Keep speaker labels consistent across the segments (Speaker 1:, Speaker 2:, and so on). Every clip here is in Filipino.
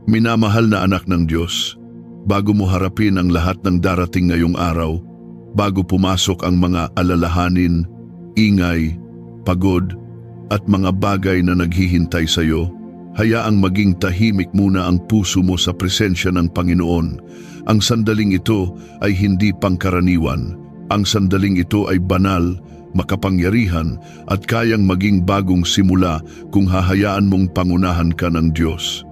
Speaker 1: Minamahal na anak ng Diyos, bago mo harapin ang lahat ng darating ngayong araw, bago pumasok ang mga alalahanin, ingay, pagod, at mga bagay na naghihintay sa iyo, hayaang maging tahimik muna ang puso mo sa presensya ng Panginoon. Ang sandaling ito ay hindi pangkaraniwan. Ang sandaling ito ay banal, makapangyarihan, at kayang maging bagong simula kung hahayaan mong pangunahan ka ng Diyos.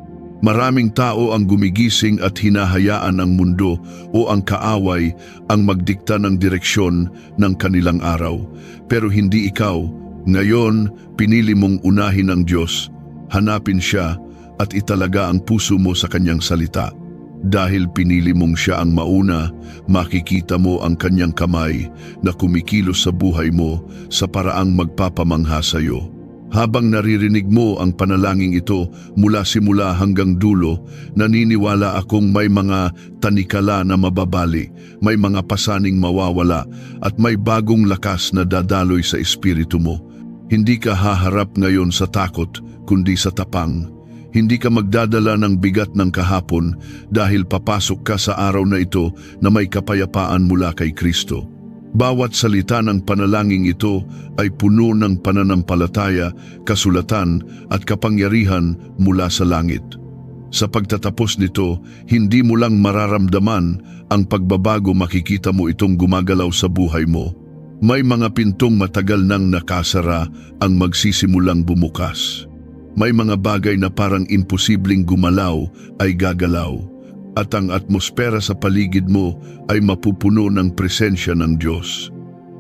Speaker 1: Maraming tao ang gumigising at hinahayaan ang mundo o ang kaaway ang magdikta ng direksyon ng kanilang araw. Pero hindi ikaw. Ngayon, pinili mong unahin ang Diyos, hanapin siya at italaga ang puso mo sa kanyang salita. Dahil pinili mong siya ang mauna, makikita mo ang kanyang kamay na kumikilos sa buhay mo sa paraang magpapamangha sa iyo. Habang naririnig mo ang panalangin ito mula simula hanggang dulo, naniniwala akong may mga tanikala na mababali, may mga pasaning mawawala, at may bagong lakas na dadaloy sa espiritu mo. Hindi ka haharap ngayon sa takot, kundi sa tapang. Hindi ka magdadala ng bigat ng kahapon dahil papasok ka sa araw na ito na may kapayapaan mula kay Kristo. Bawat salita ng panalangin ito ay puno ng pananampalataya, kasulatan at kapangyarihan mula sa langit. Sa pagtatapos nito, hindi mo lang mararamdaman ang pagbabago, makikita mo itong gumagalaw sa buhay mo. May mga pintong matagal nang nakasara ang magsisimulang bumukas. May mga bagay na parang imposibleng gumalaw ay gagalaw. At ang atmosfera sa paligid mo ay mapupuno ng presensya ng Diyos.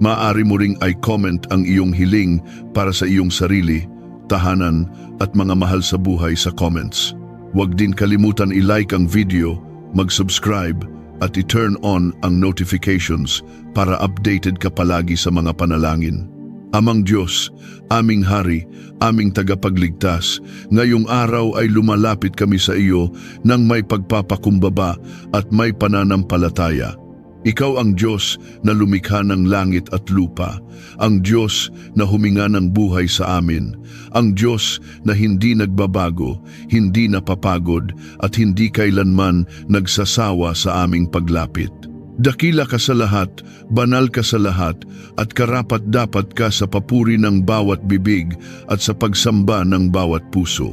Speaker 1: Maaari mo ring i-comment ang iyong hiling para sa iyong sarili, tahanan at mga mahal sa buhay sa comments. Huwag din kalimutan i-like ang video, mag-subscribe at i-turn on ang notifications para updated ka palagi sa mga panalangin. Amang Diyos, aming Hari, aming tagapagligtas, ngayong araw ay lumalapit kami sa iyo nang may pagpapakumbaba at may pananampalataya. Ikaw ang Diyos na lumikha ng langit at lupa, ang Diyos na huminga ng buhay sa amin, ang Diyos na hindi nagbabago, hindi napapagod at hindi kailanman nagsasawa sa aming paglapit. Dakila ka sa lahat, banal ka sa lahat, at karapat-dapat ka sa papuri ng bawat bibig at sa pagsamba ng bawat puso.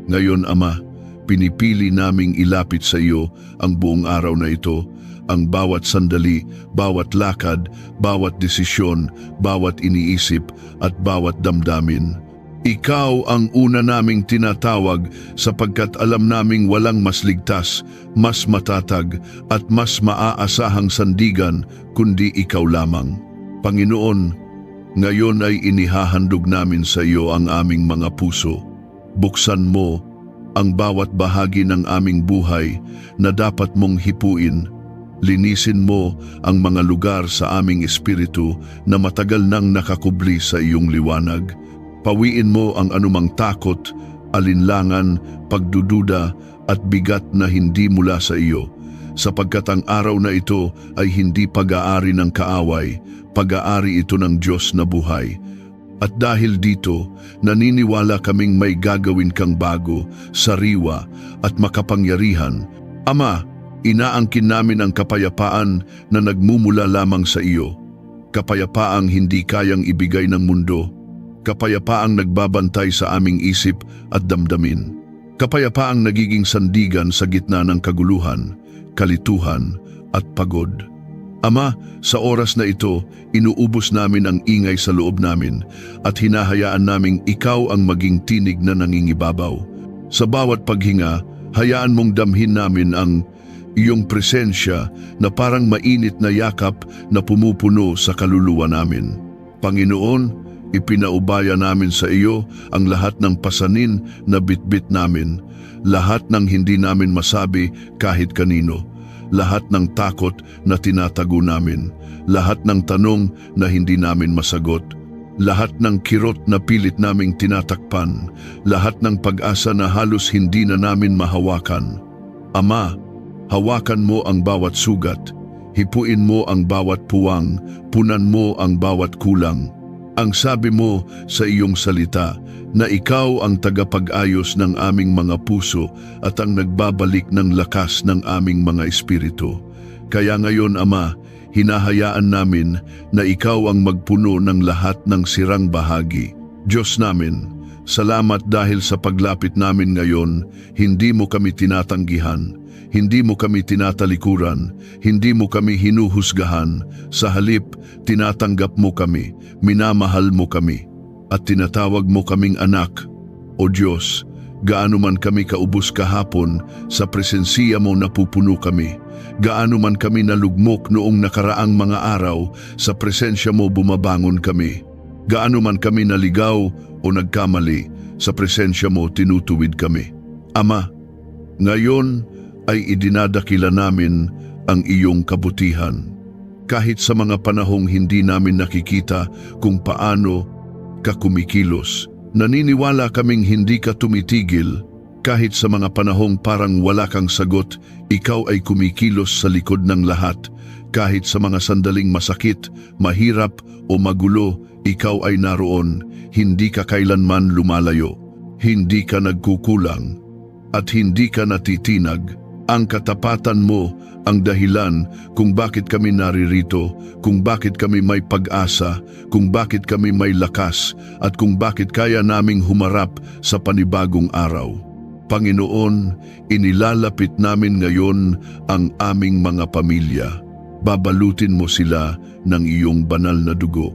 Speaker 1: Ngayon, Ama, pinipili naming ilapit sa iyo ang buong araw na ito, ang bawat sandali, bawat lakad, bawat desisyon, bawat iniisip at bawat damdamin. Ikaw ang una naming tinatawag sapagkat alam naming walang mas ligtas, mas matatag at mas maaasahang sandigan kundi ikaw lamang. Panginoon, ngayon ay inihahandog namin sa iyo ang aming mga puso. Buksan mo ang bawat bahagi ng aming buhay na dapat mong hipuin. Linisin mo ang mga lugar sa aming espiritu na matagal nang nakakubli sa iyong liwanag. Pawiin mo ang anumang takot, alinlangan, pagdududa at bigat na hindi mula sa iyo, sapagkat ang araw na ito ay hindi pag-aari ng kaaway, pag-aari ito ng Diyos na buhay. At dahil dito, naniniwala kaming may gagawin kang bago, sariwa at makapangyarihan. Ama, inaangkin namin ang kapayapaan na nagmumula lamang sa iyo, kapayapaang hindi kayang ibigay ng mundo, kapayapaang nagbabantay sa aming isip at damdamin, kapayapaang nagiging sandigan sa gitna ng kaguluhan, kalituhan at pagod. Ama, sa oras na ito, inuubos namin ang ingay sa loob namin at hinahayaan naming ikaw ang maging tinig na nangingibabaw. Sa bawat paghinga, hayaan mong damhin namin ang iyong presensya na parang mainit na yakap na pumupuno sa kaluluwa namin. Panginoon, ipinaubaya namin sa iyo ang lahat ng pasanin na bitbit namin, lahat ng hindi namin masabi kahit kanino, lahat ng takot na tinatago namin, lahat ng tanong na hindi namin masagot, lahat ng kirot na pilit naming tinatakpan, lahat ng pag-asa na halos hindi na namin mahawakan. Ama, hawakan mo ang bawat sugat, hipuin mo ang bawat puwang, punan mo ang bawat kulang. Ang sabi mo sa iyong salita na ikaw ang tagapag-ayos ng aming mga puso at ang nagbabalik ng lakas ng aming mga espiritu. Kaya ngayon, Ama, hinahayaan namin na ikaw ang magpuno ng lahat ng sirang bahagi. Diyos namin, salamat dahil sa paglapit namin ngayon, hindi mo kami tinatanggihan. Hindi mo kami tinatalikuran, hindi mo kami hinuhusgahan, sa halip tinatanggap mo kami, minamahal mo kami, at tinatawag mo kaming anak. O Diyos, gaano man kami kaubos kahapon, sa presensiya mo napupuno kami. Gaano man kami nalugmok noong nakaraang mga araw, sa presensya mo bumabangon kami. Gaano man kami naligaw o nagkamali, sa presensya mo tinutuwid kami. Ama, ngayon ay idinadakila namin ang iyong kabutihan. Kahit sa mga panahong hindi namin nakikita kung paano ka kumikilos, naniniwala kaming hindi ka tumitigil. Kahit sa mga panahong parang wala kang sagot, ikaw ay kumikilos sa likod ng lahat. Kahit sa mga sandaling masakit, mahirap o magulo, ikaw ay naroon. Hindi ka kailanman lumalayo. Hindi ka nagkukulang at hindi ka natitinag. Ang katapatan mo ang dahilan kung bakit kami naririto, kung bakit kami may pag-asa, kung bakit kami may lakas, at kung bakit kaya naming humarap sa panibagong araw. Panginoon, inilalapit namin ngayon ang aming mga pamilya. Babalutin mo sila ng iyong banal na dugo.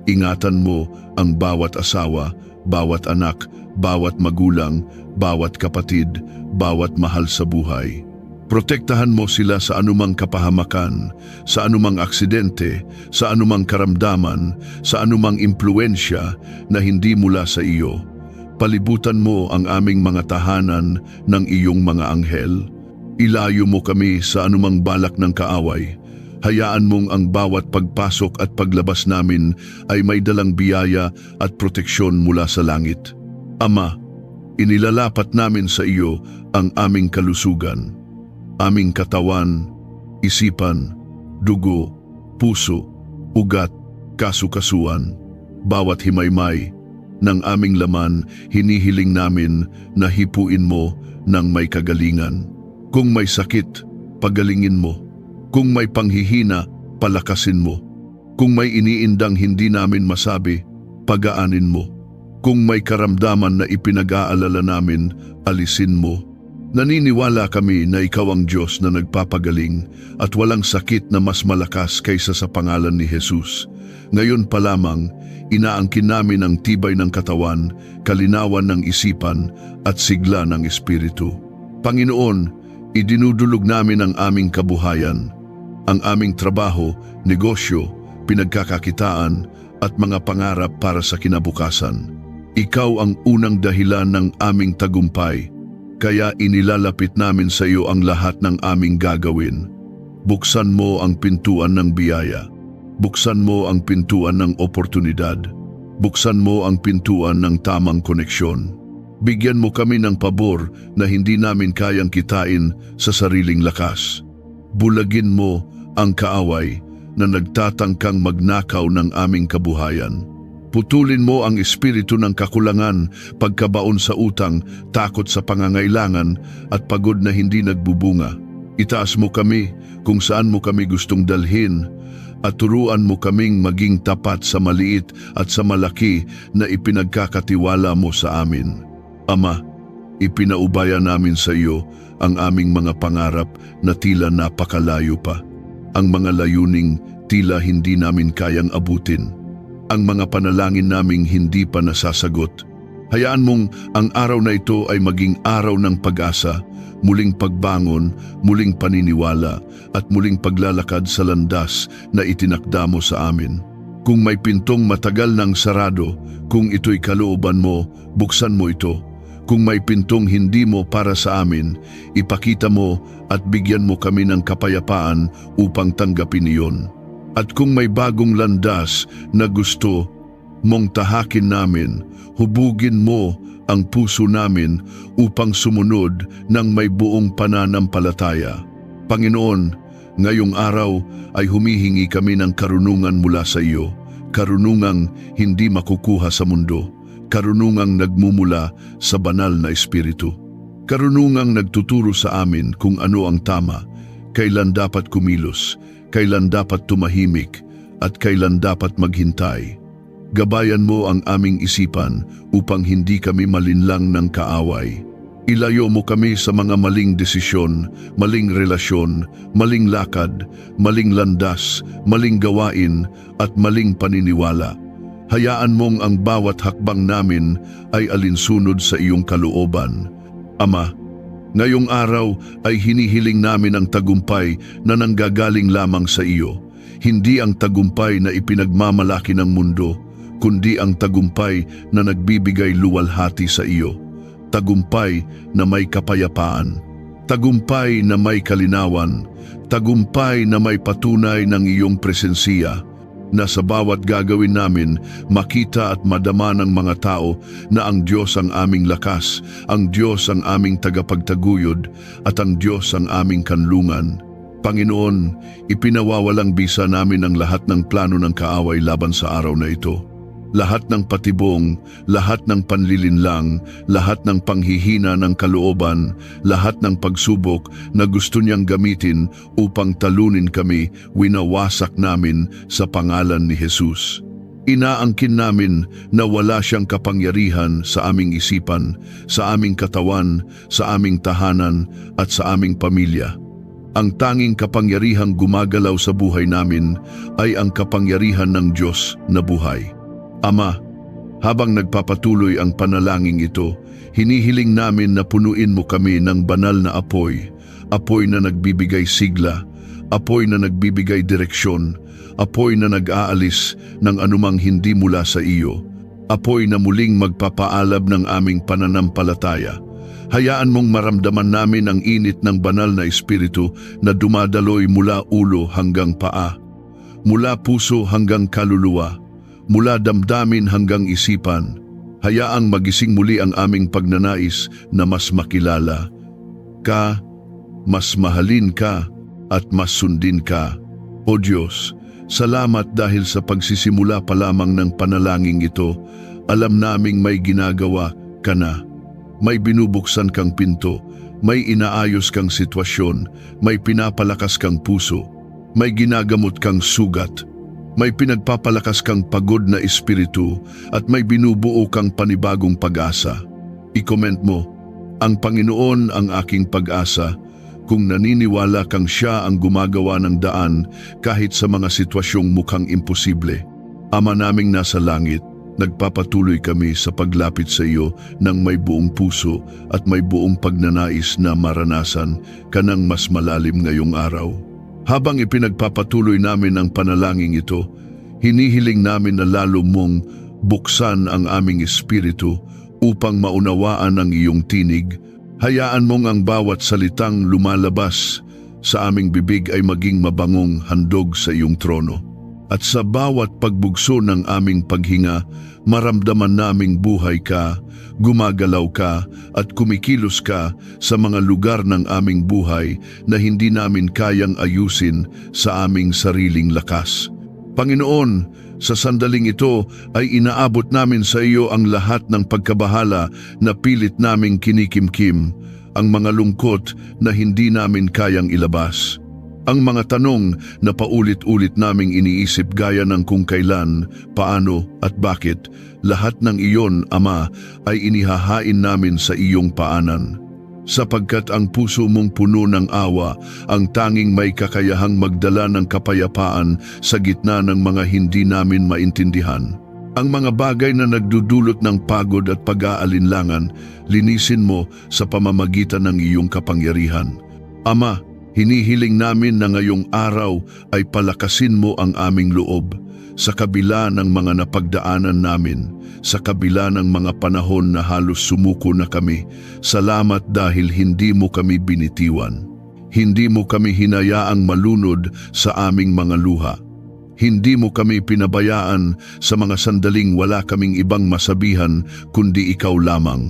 Speaker 1: Ingatan mo ang bawat asawa, bawat anak, bawat magulang, bawat kapatid, bawat mahal sa buhay. Protektahan mo sila sa anumang kapahamakan, sa anumang aksidente, sa anumang karamdaman, sa anumang impluensya na hindi mula sa iyo. Palibutan mo ang aming mga tahanan ng iyong mga anghel. Ilayo mo kami sa anumang balak ng kaaway. Hayaan mong ang bawat pagpasok at paglabas namin ay may dalang biyaya at proteksyon mula sa langit. Ama, inilalapat namin sa iyo ang aming kalusugan, aming katawan, isipan, dugo, puso, ugat, kasukasuan, bawat himaymay ng aming laman, hinihiling namin na hipuin mo ng may kagalingan. Kung may sakit, pagalingin mo. Kung may panghihina, palakasin mo. Kung may iniindang hindi namin masabi, pagaanin mo. Kung may karamdaman na ipinag-aalala namin, alisin mo. Naniniwala kami na ikaw ang Diyos na nagpapagaling at walang sakit na mas malakas kaysa sa pangalan ni Jesus. Ngayon pa lamang, inaangkin namin ang tibay ng katawan, kalinawan ng isipan at sigla ng espiritu. Panginoon, idinudulog namin ang aming kabuhayan, ang aming trabaho, negosyo, pinagkakakitaan at mga pangarap para sa kinabukasan. Ikaw ang unang dahilan ng aming tagumpay, kaya inilalapit namin sa iyo ang lahat ng aming gagawin. Buksan mo ang pintuan ng biyaya. Buksan mo ang pintuan ng oportunidad. Buksan mo ang pintuan ng tamang koneksyon. Bigyan mo kami ng pabor na hindi namin kayang kitain sa sariling lakas. Bulagin mo ang kaaway na nagtatangkang magnakaw ng aming kabuhayan. Putulin mo ang espiritu ng kakulangan, pagkabaon sa utang, takot sa pangangailangan at pagod na hindi nagbubunga. Itaas mo kami kung saan mo kami gustong dalhin at turuan mo kaming maging tapat sa maliit at sa malaki na ipinagkakatiwala mo sa amin. Ama, ipinaubaya namin sa iyo ang aming mga pangarap na tila napakalayo pa. Ang mga layuning tila hindi namin kayang abutin. Ang mga panalangin naming hindi pa nasasagot. Hayaan mong ang araw na ito ay maging araw ng pag-asa, muling pagbangon, muling paniniwala, at muling paglalakad sa landas na itinakda mo sa amin. Kung may pintong matagal nang sarado, kung ito'y kalooban mo, buksan mo ito. Kung may pintong hindi mo para sa amin, ipakita mo at bigyan mo kami ng kapayapaan upang tanggapin iyon. At kung may bagong landas na gusto mong tahakin namin, hubugin mo ang puso namin upang sumunod ng may buong pananampalataya. Panginoon, ngayong araw ay humihingi kami ng karunungan mula sa iyo, karunungang hindi makukuha sa mundo, karunungang nagmumula sa banal na espiritu. Karunungang nagtuturo sa amin kung ano ang tama, kailan dapat kumilos, kailan dapat tumahimik, at kailan dapat maghintay. Gabayan mo ang aming isipan upang hindi kami malinlang ng kaaway. Ilayo mo kami sa mga maling desisyon, maling relasyon, maling lakad, maling landas, maling gawain, at maling paniniwala. Hayaan mong ang bawat hakbang namin ay alinsunod sa iyong kalooban. Ama, ngayong araw ay hinihiling namin ang tagumpay na nanggagaling lamang sa iyo. Hindi ang tagumpay na ipinagmamalaki ng mundo, kundi ang tagumpay na nagbibigay luwalhati sa iyo. Tagumpay na may kapayapaan, tagumpay na may kalinawan, tagumpay na may patunay ng iyong presensiya, na sa bawat gagawin namin makita at madama ng mga tao na ang Diyos ang aming lakas, ang Diyos ang aming tagapagtaguyod, at ang Diyos ang aming kanlungan. Panginoon, ipinawawalang bisa namin ang lahat ng plano ng kaaway laban sa araw na ito. Lahat ng patibong, lahat ng panlilinlang, lahat ng panghihina ng kalooban, lahat ng pagsubok na gusto niyang gamitin upang talunin kami, winawasak namin sa pangalan ni Jesus. Inaangkin namin na wala siyang kapangyarihan sa aming isipan, sa aming katawan, sa aming tahanan, at sa aming pamilya. Ang tanging kapangyarihang gumagalaw sa buhay namin ay ang kapangyarihan ng Diyos na buhay. Ama, habang nagpapatuloy ang panalangin ito, hinihiling namin na punuin mo kami ng banal na apoy, apoy na nagbibigay sigla, apoy na nagbibigay direksyon, apoy na nag-aalis ng anumang hindi mula sa iyo, apoy na muling magpapaalab ng aming pananampalataya. Hayaan mong maramdaman namin ang init ng banal na espiritu na dumadaloy mula ulo hanggang paa, mula puso hanggang kaluluwa, mula damdamin hanggang isipan. Hayaang magising muli ang aming pagnanais na mas makilala ka, mas mahalin ka, at mas sundin ka. O Diyos, salamat dahil sa pagsisimula pa lamang ng panalangin ito, alam naming may ginagawa ka na. May binubuksan kang pinto, may inaayos kang sitwasyon, may pinapalakas kang puso, may ginagamot kang sugat, may pinagpapalakas kang pagod na espiritu, at may binubuo kang panibagong pag-asa. I-comment mo, ang Panginoon ang aking pag-asa, kung naniniwala kang siya ang gumagawa ng daan kahit sa mga sitwasyong mukhang imposible. Ama naming nasa langit, nagpapatuloy kami sa paglapit sa iyo ng may buong puso at may buong pagnanais na maranasan ka ng mas malalim ngayong araw. Habang ipinagpapatuloy namin ang panalangin ito, hinihiling namin na lalo mong buksan ang aming espiritu upang maunawaan ang iyong tinig. Hayaan mong ang bawat salitang lumalabas sa aming bibig ay maging mabangong handog sa iyong trono. At sa bawat pagbugso ng aming paghinga, maramdaman naming buhay ka, gumagalaw ka, at kumikilos ka sa mga lugar ng aming buhay na hindi namin kayang ayusin sa aming sariling lakas. Panginoon, sa sandaling ito ay inaabot namin sa iyo ang lahat ng pagkabahala na pilit naming kinikimkim, ang mga lungkot na hindi namin kayang ilabas. Ang mga tanong na paulit-ulit naming iniisip gaya ng kung kailan, paano at bakit, lahat ng iyon, Ama, ay inihahain namin sa iyong paanan. Sapagkat ang puso mong puno ng awa, ang tanging may kakayahang magdala ng kapayapaan sa gitna ng mga hindi namin maintindihan. Ang mga bagay na nagdudulot ng pagod at pag-aalinlangan, linisin mo sa pamamagitan ng iyong kapangyarihan. Ama, hinihiling namin na ngayong araw ay palakasin mo ang aming loob sa kabila ng mga napagdaanan namin, sa kabila ng mga panahon na halos sumuko na kami. Salamat dahil hindi mo kami binitiwan. Hindi mo kami hinayaang malunod sa aming mga luha. Hindi mo kami pinabayaan sa mga sandaling wala kaming ibang masabihan kundi ikaw lamang.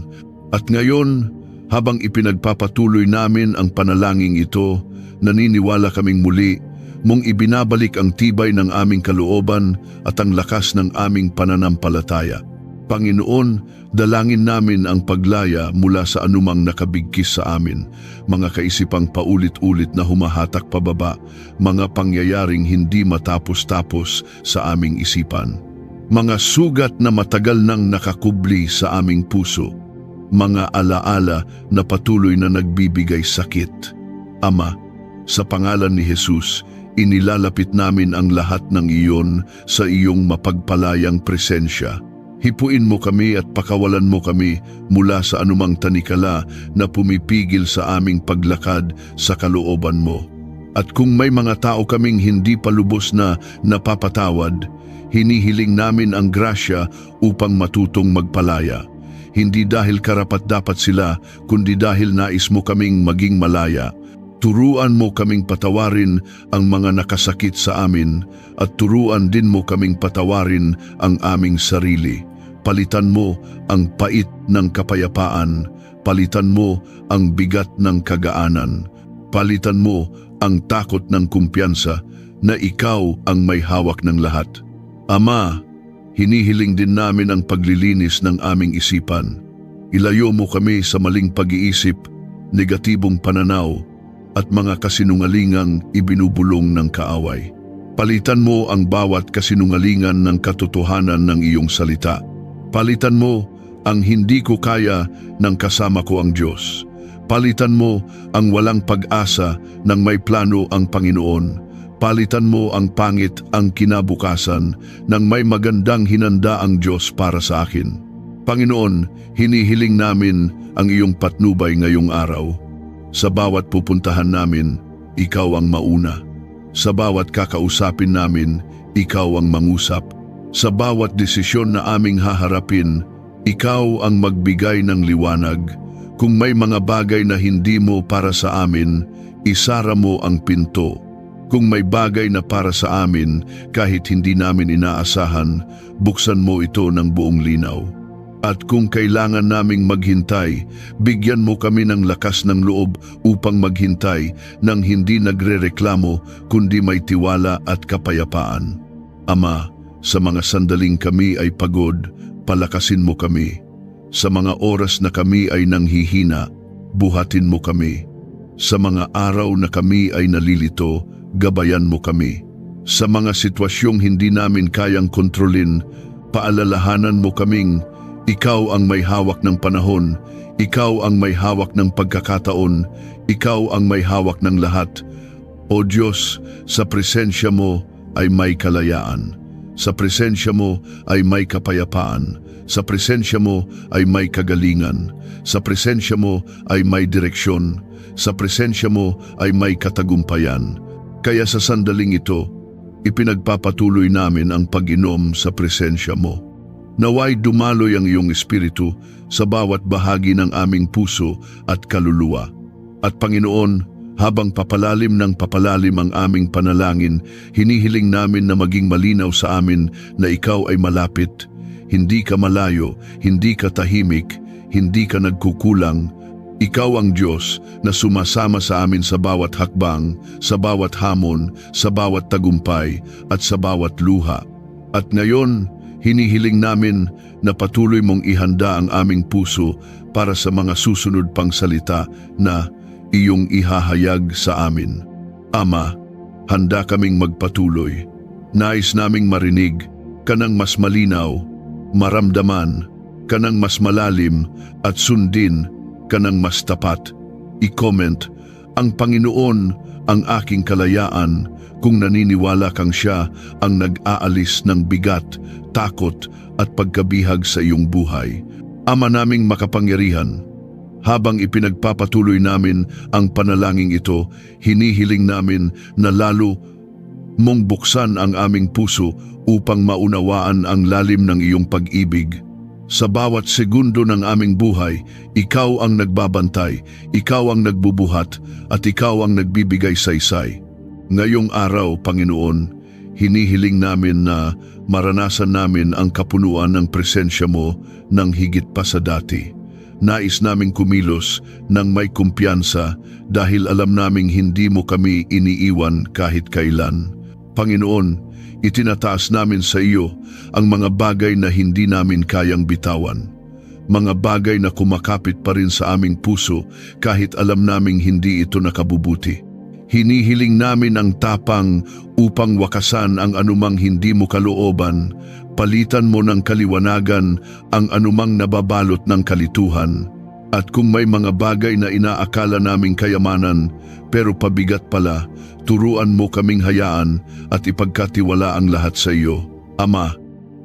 Speaker 1: At ngayon, habang ipinagpapatuloy namin ang panalangin ito, naniniwala kaming muli mong ibinabalik ang tibay ng aming kalooban at ang lakas ng aming pananampalataya. Panginoon, dalangin namin ang paglaya mula sa anumang nakabigkis sa amin, mga kaisipang paulit-ulit na humahatak pababa, mga pangyayaring hindi matapos-tapos sa aming isipan. Mga sugat na matagal nang nakakubli sa aming puso, mga alaala na patuloy na nagbibigay sakit. Ama, sa pangalan ni Jesus, inilalapit namin ang lahat ng iyon sa iyong mapagpalayang presensya. Hipuin mo kami at pakawalan mo kami mula sa anumang tanikala na pumipigil sa aming paglakad sa kalooban mo. At kung may mga tao kaming hindi pa lubos na napapatawad, hinihiling namin ang grasya upang matutong magpalaya. Hindi dahil karapat-dapat sila, kundi dahil nais mo kaming maging malaya. Turuan mo kaming patawarin ang mga nakasakit sa amin at turuan din mo kaming patawarin ang aming sarili. Palitan mo ang pait ng kapayapaan, palitan mo ang bigat ng kagaanan, palitan mo ang takot ng kumpiyansa na ikaw ang may hawak ng lahat. Ama, hinihiling din namin ang paglilinis ng aming isipan. Ilayo mo kami sa maling pag-iisip, negatibong pananaw, at mga kasinungalingang ibinubulong ng kaaway. Palitan mo ang bawat kasinungalingan ng katotohanan ng iyong salita. Palitan mo ang hindi ko kaya ng kasama ko ang Diyos. Palitan mo ang walang pag-asa ng may plano ang Panginoon. Palitan mo ang pangit ang kinabukasan ng may magandang hinanda ang Diyos para sa akin. Panginoon, hinihiling namin ang iyong patnubay ngayong araw. Sa bawat pupuntahan namin, ikaw ang mauna. Sa bawat kakausapin namin, ikaw ang mangusap. Sa bawat desisyon na aming haharapin, ikaw ang magbigay ng liwanag. Kung may mga bagay na hindi mo para sa amin, isara mo ang pinto. Kung may bagay na para sa amin, kahit hindi namin inaasahan, buksan mo ito ng buong linaw. At kung kailangan naming maghintay, bigyan mo kami ng lakas ng loob upang maghintay nang hindi nagrereklamo kundi may tiwala at kapayapaan. Ama, sa mga sandaling kami ay pagod, palakasin mo kami. Sa mga oras na kami ay nanghihina, buhatin mo kami. Sa mga araw na kami ay nalilito, gabayan mo kami. Sa mga sitwasyong hindi namin kayang kontrolin, paalalahanan mo kaming ikaw ang may hawak ng panahon, ikaw ang may hawak ng pagkakataon, ikaw ang may hawak ng lahat. O Diyos, sa presensya mo ay may kalayaan. Sa presensya mo ay may kapayapaan. Sa presensya mo ay may kagalingan. Sa presensya mo ay may direksyon. Sa presensya mo ay may katagumpayan. Kaya sa sandaling ito, ipinagpapatuloy namin ang pag-inom sa presensya mo. Naway dumaloy ang iyong espiritu sa bawat bahagi ng aming puso at kaluluwa. At Panginoon, habang papalalim ng papalalim ang aming panalangin, hinihiling namin na maging malinaw sa amin na ikaw ay malapit. Hindi ka malayo, hindi ka tahimik, hindi ka nagkukulang. Ikaw ang Diyos na sumasama sa amin sa bawat hakbang, sa bawat hamon, sa bawat tagumpay, at sa bawat luha. At ngayon, hinihiling namin na patuloy mong ihanda ang aming puso para sa mga susunod pang salita na iyong ihahayag sa amin. Ama, handa kaming magpatuloy. Nais naming marinig kanang mas malinaw, maramdaman kanang mas malalim at sundin kanang mas tapat. I-comment, ang Panginoon ang aking kalayaan, kung naniniwala kang siya ang nag-aalis ng bigat, takot at pagkabihag sa iyong buhay. Ama naming makapangyarihan, habang ipinagpapatuloy namin ang panalangin ito, hinihiling namin na lalo mong buksan ang aming puso upang maunawaan ang lalim ng iyong pag-ibig. Sa bawat segundo ng aming buhay, ikaw ang nagbabantay, ikaw ang nagbubuhat, at ikaw ang nagbibigay saysay. Ngayong araw, Panginoon, hinihiling namin na maranasan namin ang kapunuan ng presensya mo ng higit pa sa dati. Nais naming kumilos ng may kumpiyansa dahil alam naming hindi mo kami iniiwan kahit kailan. Panginoon, itinataas namin sa iyo ang mga bagay na hindi namin kayang bitawan. Mga bagay na kumakapit pa rin sa aming puso kahit alam naming hindi ito nakabubuti. Hinihiling namin ang tapang upang wakasan ang anumang hindi mo kalooban, palitan mo ng kaliwanagan ang anumang nababalot ng kalituhan. At kung may mga bagay na inaakala naming kayamanan pero pabigat pala, turuan mo kaming hayaan at ipagkatiwala ang lahat sa iyo. Ama,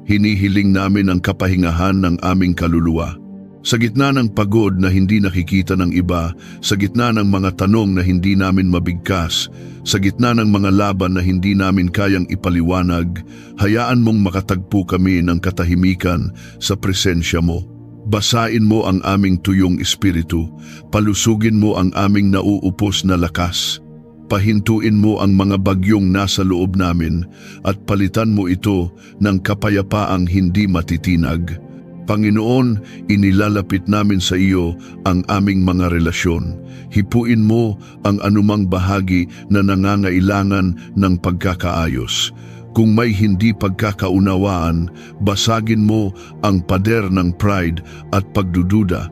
Speaker 1: hinihiling namin ang kapahingahan ng aming kaluluwa. Sa gitna ng pagod na hindi nakikita ng iba, sa gitna ng mga tanong na hindi namin mabigkas, sa gitna ng mga laban na hindi namin kayang ipaliwanag, hayaan mong makatagpo kami ng katahimikan sa presensya mo. Basain mo ang aming tuyong espiritu, palusugin mo ang aming nauupos na lakas. Pahintuin mo ang mga bagyong nasa loob namin at palitan mo ito ng kapayapaang hindi matitinag. Panginoon, inilalapit namin sa iyo ang aming mga relasyon. Hipuin mo ang anumang bahagi na nangangailangan ng pagkakaayos. Kung may hindi pagkakaunawaan, basagin mo ang pader ng pride at pagdududa.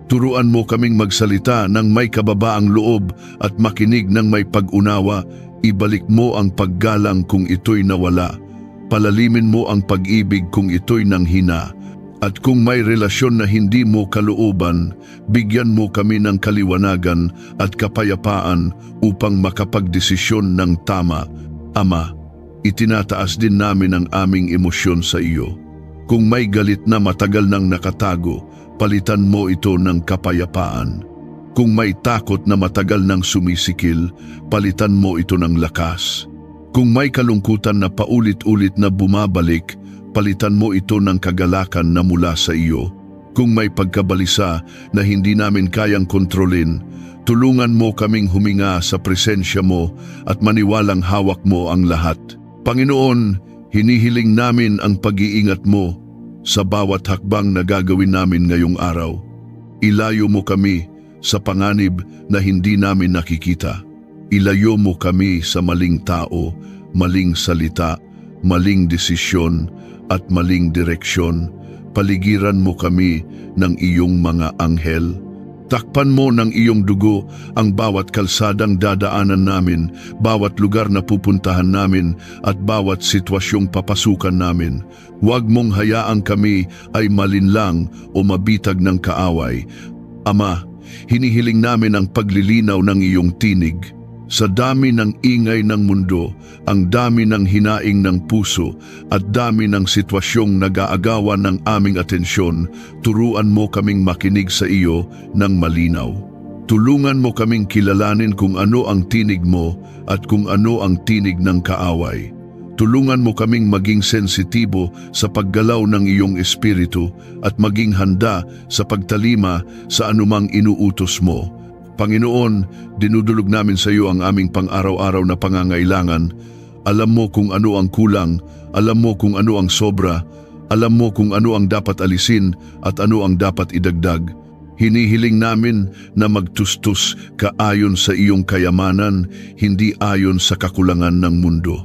Speaker 1: Turuan mo kaming magsalita ng may kababaang loob at makinig ng may pag-unawa. Ibalik mo ang paggalang kung ito'y nawala. Palalimin mo ang pag-ibig kung ito'y nanghina. At kung may relasyon na hindi mo kalooban, bigyan mo kami ng kaliwanagan at kapayapaan upang makapagdesisyon ng tama. Ama, itinataas din namin ang aming emosyon sa iyo. Kung may galit na matagal nang nakatago, palitan mo ito ng kapayapaan. Kung may takot na matagal nang sumisikil, palitan mo ito ng lakas. Kung may kalungkutan na paulit-ulit na bumabalik, palitan mo ito ng kagalakan na mula sa iyo. Kung may pagkabalisa na hindi namin kayang kontrolin, tulungan mo kaming huminga sa presensya mo at maniwalang hawak mo ang lahat. Panginoon, hinihiling namin ang pag-iingat mo sa bawat hakbang na gagawin namin ngayong araw. Ilayo mo kami sa panganib na hindi namin nakikita. Ilayo mo kami sa maling tao, maling salita, maling desisyon, at maling direksyon. Paligiran mo kami ng iyong mga anghel. Takpan mo ng iyong dugo ang bawat kalsadang dadaanan namin, bawat lugar na pupuntahan namin, at bawat sitwasyong papasukan namin. Huwag mong hayaang kami ay malinlang o mabitag ng kaaway. Ama, hinihiling namin ang paglilinaw ng iyong tinig. Sa dami ng ingay ng mundo, ang dami ng hinaing ng puso at dami ng sitwasyong nag-aagawan ng aming atensyon, turuan mo kaming makinig sa iyo ng malinaw. Tulungan mo kaming kilalanin kung ano ang tinig mo at kung ano ang tinig ng kaaway. Tulungan mo kaming maging sensitibo sa paggalaw ng iyong espiritu at maging handa sa pagtalima sa anumang inuutos mo. Panginoon, dinudulog namin sa iyo ang aming pang-araw-araw na pangangailangan. Alam mo kung ano ang kulang, alam mo kung ano ang sobra, alam mo kung ano ang dapat alisin at ano ang dapat idagdag. Hinihiling namin na magtustus ka ayon sa iyong kayamanan, hindi ayon sa kakulangan ng mundo.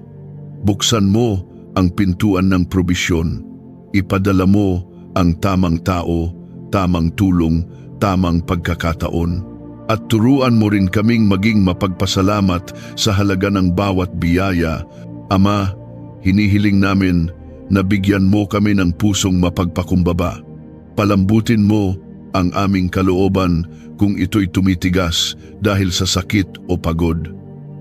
Speaker 1: Buksan mo ang pintuan ng probisyon. Ipadala mo ang tamang tao, tamang tulong, tamang pagkakataon. At turuan mo rin kaming maging mapagpasalamat sa halaga ng bawat biyaya. Ama, hinihiling namin na bigyan mo kami ng pusong mapagpakumbaba. Palambutin mo ang aming kalooban kung ito'y tumitigas dahil sa sakit o pagod.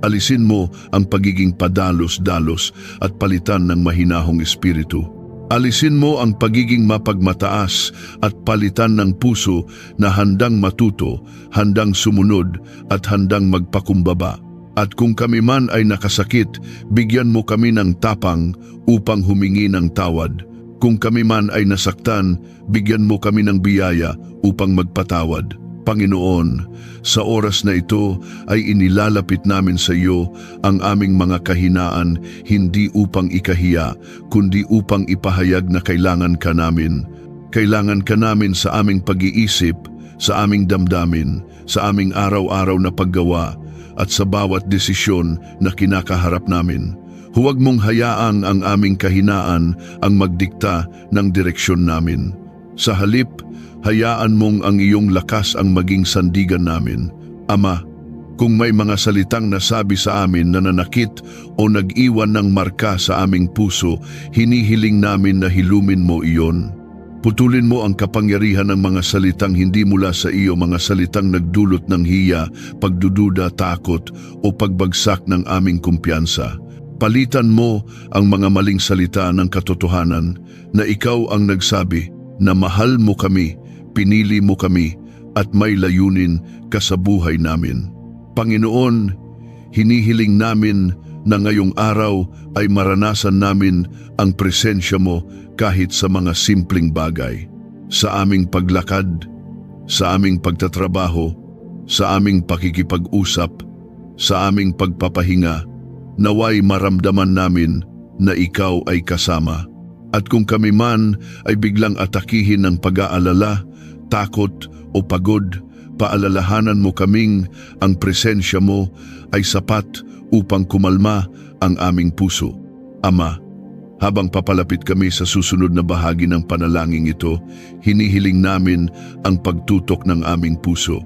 Speaker 1: Alisin mo ang pagiging padalos-dalos at palitan ng mahinahong espiritu. Alisin mo ang pagiging mapagmataas at palitan ng puso na handang matuto, handang sumunod at handang magpakumbaba. At kung kami man ay nakasakit, bigyan mo kami ng tapang upang humingi ng tawad. Kung kami man ay nasaktan, bigyan mo kami ng biyaya upang magpatawad. Panginoon, sa oras na ito ay inilalapit namin sa iyo ang aming mga kahinaan, hindi upang ikahiya, kundi upang ipahayag na kailangan ka namin. Kailangan ka namin sa aming pag-iisip, sa aming damdamin, sa aming araw-araw na paggawa at sa bawat desisyon na kinakaharap namin. Huwag mong hayaang ang aming kahinaan ang magdikta ng direksyon namin. Sa halip, hayaan mong ang iyong lakas ang maging sandigan namin. Ama, kung may mga salitang nasabi sa amin na nanakit o nag-iwan ng marka sa aming puso, hinihiling namin na hilumin mo iyon. Putulin mo ang kapangyarihan ng mga salitang hindi mula sa iyo, mga salitang nagdulot ng hiya, pagdududa, takot o pagbagsak ng aming kumpiyansa. Palitan mo ang mga maling salita ng katotohanan na ikaw ang nagsabi na mahal mo kami, pinili mo kami at may layunin ka sa buhay namin. Panginoon, hinihiling namin na ngayong araw ay maranasan namin ang presensya mo kahit sa mga simpleng bagay. Sa aming paglakad, sa aming pagtatrabaho, sa aming pakikipag-usap, sa aming pagpapahinga, naway maramdaman namin na ikaw ay kasama. At kung kami man ay biglang atakihin ng pag-aalala, takot o pagod, paalalahanan mo kaming ang presensya mo ay sapat upang kumalma ang aming puso. Ama, habang papalapit kami sa susunod na bahagi ng panalangin ito, hinihiling namin ang pagtutok ng aming puso.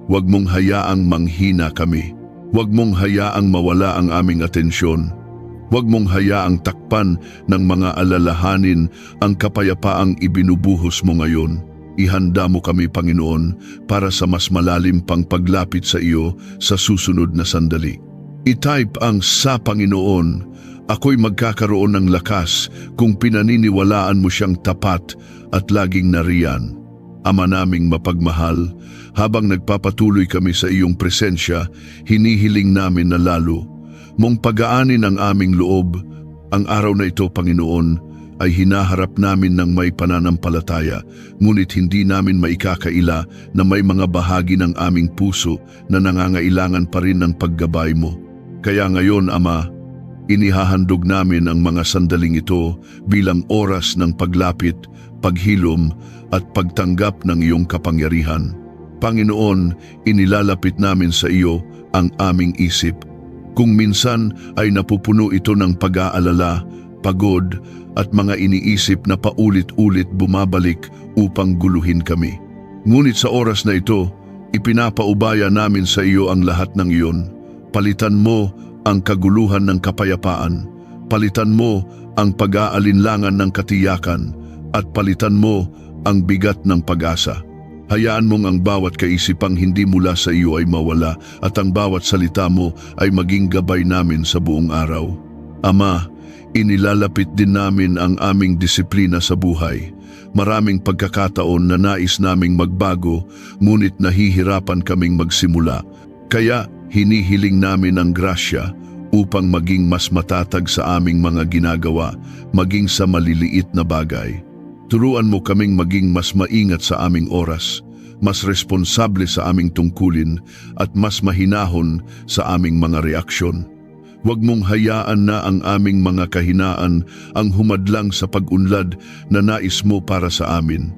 Speaker 1: Huwag mong hayaang manghina kami. Huwag mong hayaang mawala ang aming atensyon. Huwag mong hayaang takpan ng mga alalahanin ang kapayapaang ibinubuhos mo ngayon. Ihanda mo kami, Panginoon, para sa mas malalim pang paglapit sa iyo sa susunod na sandali. I-type ang sa Panginoon, ako'y magkakaroon ng lakas kung pinaniniwalaan mo siyang tapat at laging nariyan. Ama naming mapagmahal, habang nagpapatuloy kami sa iyong presensya, hinihiling namin na lalo mong pagaanin ang aming loob. Ang araw na ito, Panginoon, ay hinaharap namin ng may pananampalataya, ngunit hindi namin maikakaila na may mga bahagi ng aming puso na nangangailangan pa rin ng paggabay mo. Kaya ngayon, Ama, inihahandog namin ang mga sandaling ito bilang oras ng paglapit, paghilom at pagtanggap ng iyong kapangyarihan. Panginoon, inilalapit namin sa iyo ang aming isip. Kung minsan ay napupuno ito ng pag-aalala, pagod at mga iniisip na paulit-ulit bumabalik upang guluhin kami. Ngunit sa oras na ito, ipinapaubaya namin sa iyo ang lahat ng iyon. Palitan mo ang kaguluhan ng kapayapaan. Palitan mo ang pag-aalinlangan ng katiyakan at palitan mo ang bigat ng pag-asa. Hayaan mong ang bawat kaisipang hindi mula sa iyo ay mawala at ang bawat salita mo ay maging gabay namin sa buong araw. Ama, inilalapit din namin ang aming disiplina sa buhay. Maraming pagkakataon na nais naming magbago, ngunit nahihirapan kaming magsimula. Kaya hinihiling namin ang grasya upang maging mas matatag sa aming mga ginagawa, maging sa maliliit na bagay. Turuan mo kaming maging mas maingat sa aming oras, mas responsable sa aming tungkulin at mas mahinahon sa aming mga reaksyon. Huwag mong hayaan na ang aming mga kahinaan ang humadlang sa pag-unlad na nais mo para sa amin.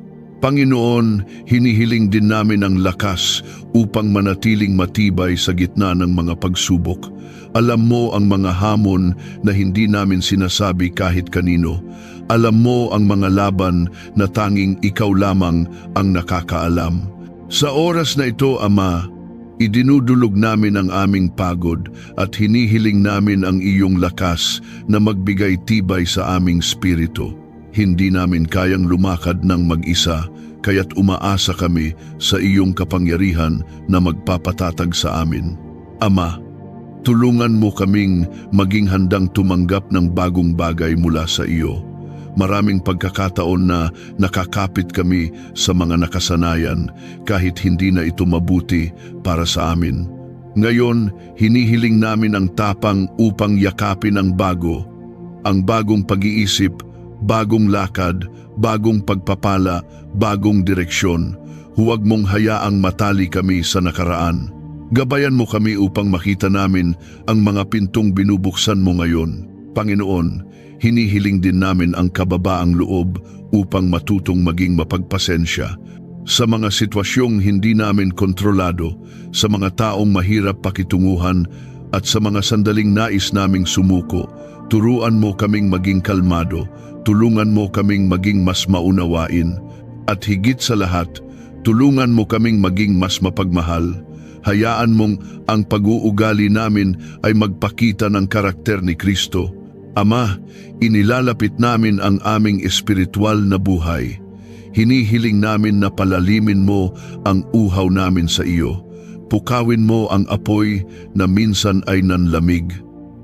Speaker 1: Panginoon, hinihiling din namin ang lakas upang manatiling matibay sa gitna ng mga pagsubok. Alam mo ang mga hamon na hindi namin sinasabi kahit kanino. Alam mo ang mga laban na tanging ikaw lamang ang nakakaalam. Sa oras na ito, Ama, idinudulog namin ang aming pagod at hinihiling namin ang iyong lakas na magbigay tibay sa aming spirito. Hindi namin kayang lumakad ng mag-isa, kaya't umaasa kami sa iyong kapangyarihan na magpapatatag sa amin. Ama, tulungan mo kaming maging handang tumanggap ng bagong bagay mula sa iyo. Maraming pagkakataon na nakakapit kami sa mga nakasanayan kahit hindi na ito mabuti para sa amin. Ngayon, hinihiling namin ang tapang upang yakapin ang bago, ang bagong pag-iisip, bagong lakad, bagong pagpapala, bagong direksyon. Huwag mong hayaang matali kami sa nakaraan. Gabayan mo kami upang makita namin ang mga pintong binubuksan mo ngayon. Panginoon, hinihiling din namin ang kababaang loob upang matutong maging mapagpasensya. Sa mga sitwasyong hindi namin kontrolado, sa mga taong mahirap pakitunguhan at sa mga sandaling nais naming sumuko, turuan mo kaming maging kalmado, tulungan mo kaming maging mas maunawain, at higit sa lahat, tulungan mo kaming maging mas mapagmahal. Hayaan mong ang pag-uugali namin ay magpakita ng karakter ni Kristo. Ama, inilalapit namin ang aming espiritual na buhay. Hinihiling namin na palalimin mo ang uhaw namin sa iyo. Pukawin mo ang apoy na minsan ay nanlamig.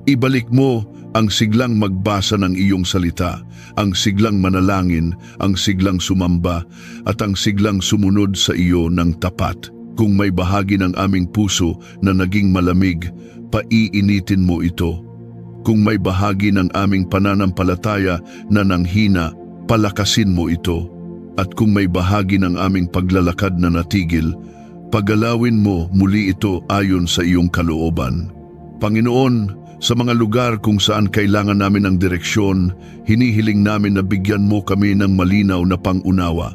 Speaker 1: Ibalik mo ang siglang magbasa ng iyong salita, ang siglang manalangin, ang siglang sumamba, at ang siglang sumunod sa iyo ng tapat. Kung may bahagi ng aming puso na naging malamig, paiinitin mo ito. Kung may bahagi ng aming pananampalataya na nanghina, palakasin mo ito. At kung may bahagi ng aming paglalakad na natigil, pagalawin mo muli ito ayon sa iyong kalooban. Panginoon, sa mga lugar kung saan kailangan namin ng direksyon, hinihiling namin na bigyan mo kami ng malinaw na pangunawa.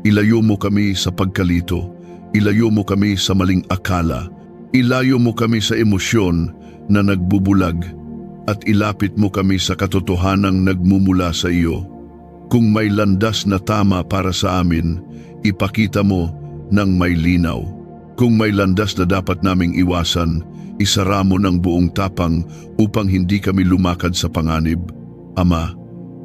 Speaker 1: Ilayo mo kami sa pagkalito, ilayo mo kami sa maling akala, ilayo mo kami sa emosyon na nagbubulag, at ilapit mo kami sa katotohanang nagmumula sa iyo. Kung may landas na tama para sa amin, ipakita mo ng may linaw. Kung may landas na dapat naming iwasan, isara mo ng buong tapang upang hindi kami lumakad sa panganib. Ama,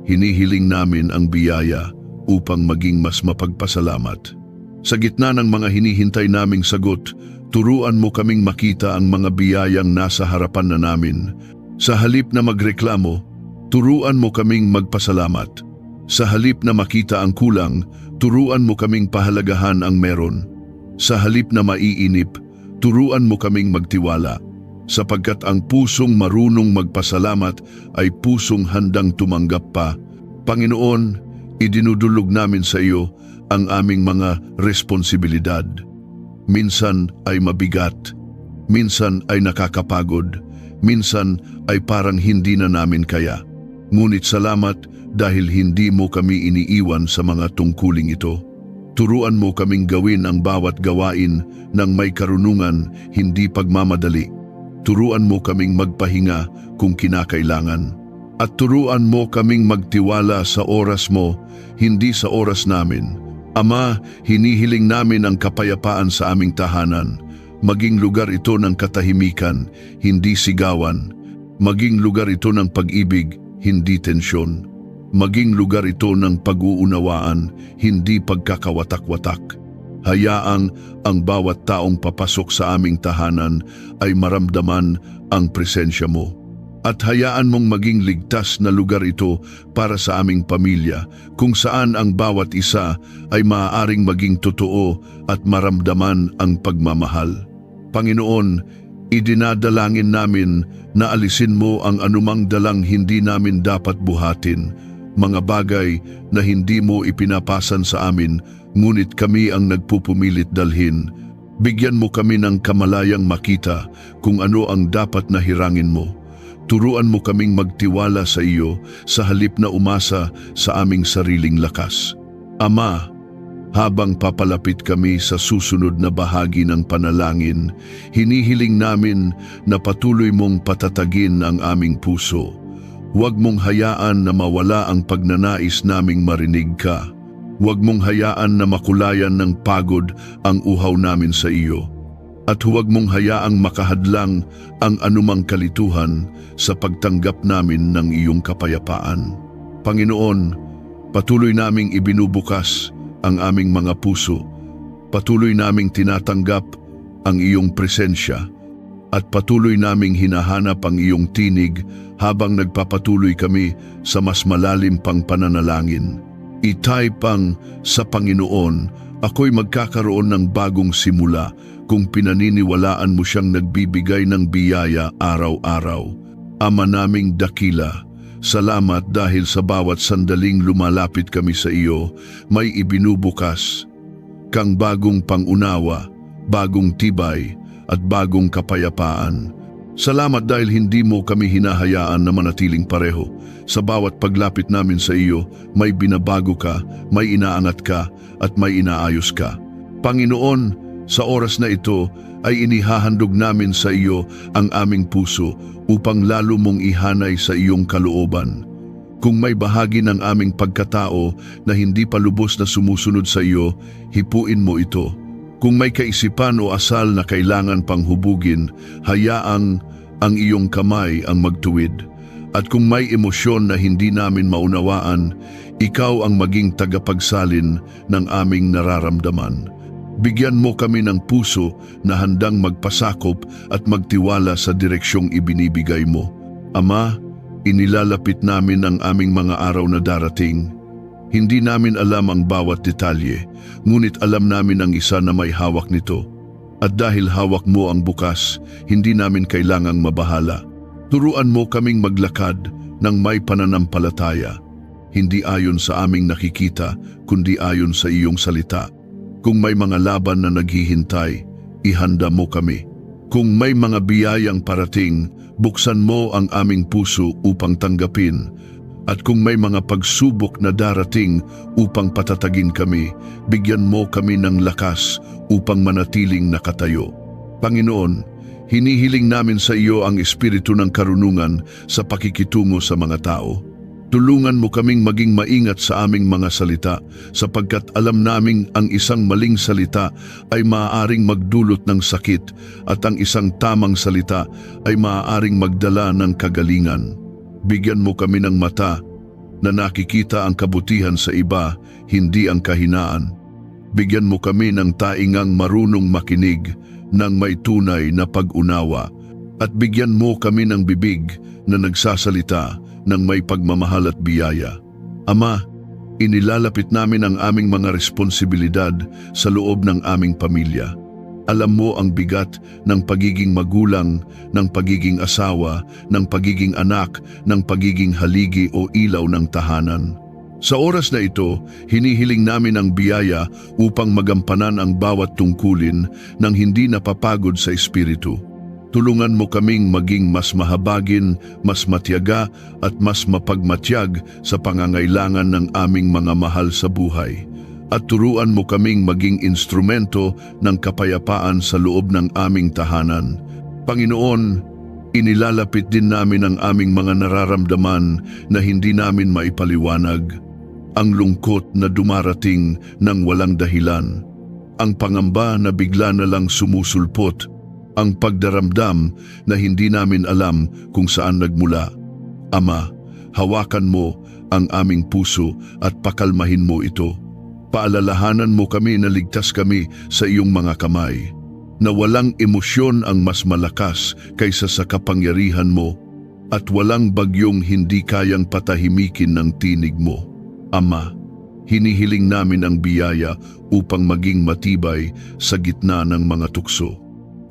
Speaker 1: hinihiling namin ang biyaya upang maging mas mapagpasalamat. Sa gitna ng mga hinihintay naming sagot, turuan mo kaming makita ang mga biyayang nasa harapan na namin. Sa halip na magreklamo, turuan mo kaming magpasalamat. Sa halip na makita ang kulang, turuan mo kaming pahalagahan ang meron. Sa halip na maiinip, turuan mo kaming magtiwala, sapagkat ang pusong marunong magpasalamat ay pusong handang tumanggap pa. Panginoon, idinudulog namin sa iyo ang aming mga responsibilidad. Minsan ay mabigat, minsan ay nakakapagod, minsan ay parang hindi na namin kaya. Ngunit salamat dahil hindi mo kami iniiwan sa mga tungkuling ito. Turuan mo kaming gawin ang bawat gawain ng may karunungan, hindi pagmamadali. Turuan mo kaming magpahinga kung kinakailangan. At turuan mo kaming magtiwala sa oras mo, hindi sa oras namin. Ama, hinihiling namin ang kapayapaan sa aming tahanan. Maging lugar ito ng katahimikan, hindi sigawan. Maging lugar ito ng pag-ibig, hindi tensyon. Maging lugar ito ng pag-uunawaan, hindi pagkakawatak-watak. Hayaang ang bawat taong papasok sa aming tahanan ay maramdaman ang presensya mo. At hayaan mong maging ligtas na lugar ito para sa aming pamilya, kung saan ang bawat isa ay maaaring maging totoo at maramdaman ang pagmamahal. Panginoon, idinadalangin namin na alisin mo ang anumang dalang hindi namin dapat buhatin, mga bagay na hindi mo ipinapasan sa amin, ngunit kami ang nagpupumilit dalhin. Bigyan mo kami ng kamalayang makita kung ano ang dapat na hirangin mo. Turuan mo kaming magtiwala sa iyo sa halip na umasa sa aming sariling lakas. Ama, habang papalapit kami sa susunod na bahagi ng panalangin, hinihiling namin na patuloy mong patatagin ang aming puso. Huwag mong hayaan na mawala ang pagnanais naming marinig ka. Huwag mong hayaan na makulayan ng pagod ang uhaw namin sa iyo. At huwag mong hayaang makahadlang ang anumang kalituhan sa pagtanggap namin ng iyong kapayapaan. Panginoon, patuloy naming ibinubukas ang aming mga puso. Patuloy naming tinatanggap ang iyong presensya at patuloy naming hinahanap ang iyong tinig habang nagpapatuloy kami sa mas malalim pang pananalangin. Itay pang sa Panginoon, ako'y magkakaroon ng bagong simula kung pinaniniwalaan mo siyang nagbibigay ng biyaya araw-araw. Ama naming dakila, salamat dahil sa bawat sandaling lumalapit kami sa iyo, may ibinubukas kang bagong pangunawa, bagong tibay, at bagong kapayapaan. Salamat dahil hindi mo kami hinahayaan na manatiling pareho. Sa bawat paglapit namin sa iyo, may binabago ka, may inaangat ka, at may inaayos ka. Panginoon, sa oras na ito ay inihahandog namin sa iyo ang aming puso upang lalo mong ihanay sa iyong kalooban. Kung may bahagi ng aming pagkatao na hindi pa lubos na sumusunod sa iyo, hipuin mo ito. Kung may kaisipan o asal na kailangan pang hubugin, hayaang ang iyong kamay ang magtuwid. At kung may emosyon na hindi namin maunawaan, ikaw ang maging tagapagsalin ng aming nararamdaman. Bigyan mo kami ng puso na handang magpasakop at magtiwala sa direksyong ibinibigay mo. Ama, inilalapit namin ang aming mga araw na darating. Hindi namin alam ang bawat detalye, ngunit alam namin ang isa na may hawak nito. At dahil hawak mo ang bukas, hindi namin kailangang mabahala. Turuan mo kaming maglakad ng may pananampalataya, hindi ayon sa aming nakikita, kundi ayon sa iyong salita. Kung may mga laban na naghihintay, ihanda mo kami. Kung may mga biyayang parating, buksan mo ang aming puso upang tanggapin. At kung may mga pagsubok na darating upang patatagin kami, bigyan mo kami ng lakas upang manatiling nakatayo. Panginoon, hinihiling namin sa iyo ang espiritu ng karunungan sa pakikitungo sa mga tao. Tulungan mo kaming maging maingat sa aming mga salita, sapagkat alam naming ang isang maling salita ay maaaring magdulot ng sakit at ang isang tamang salita ay maaaring magdala ng kagalingan. Bigyan mo kami ng mata na nakikita ang kabutihan sa iba, hindi ang kahinaan. Bigyan mo kami ng taingang marunong makinig ng may tunay na pag-unawa, at bigyan mo kami ng bibig na nagsasalita ng may pagmamahal at biyaya. Ama, inilalapit namin ang aming mga responsibilidad sa loob ng aming pamilya. Alam mo ang bigat ng pagiging magulang, ng pagiging asawa, ng pagiging anak, ng pagiging haligi o ilaw ng tahanan. Sa oras na ito, hinihiling namin ang biyaya upang magampanan ang bawat tungkulin nang hindi napapagod sa espiritu. Tulungan mo kaming maging mas mahabagin, mas matiyaga at mas mapagmatyag sa pangangailangan ng aming mga mahal sa buhay. At turuan mo kaming maging instrumento ng kapayapaan sa loob ng aming tahanan. Panginoon, inilalapit din namin ang aming mga nararamdaman na hindi namin maipaliwanag. Ang lungkot na dumarating ng walang dahilan. Ang pangamba na bigla na lang sumusulpot. Ang pagdaramdam na hindi namin alam kung saan nagmula. Ama, hawakan mo ang aming puso at pakalmahin mo ito. Paalalahanan mo kami na ligtas kami sa iyong mga kamay, na walang emosyon ang mas malakas kaysa sa kapangyarihan mo, at walang bagyong hindi kayang patahimikin ng tinig mo. Ama, hinihiling namin ang biyaya upang maging matibay sa gitna ng mga tukso.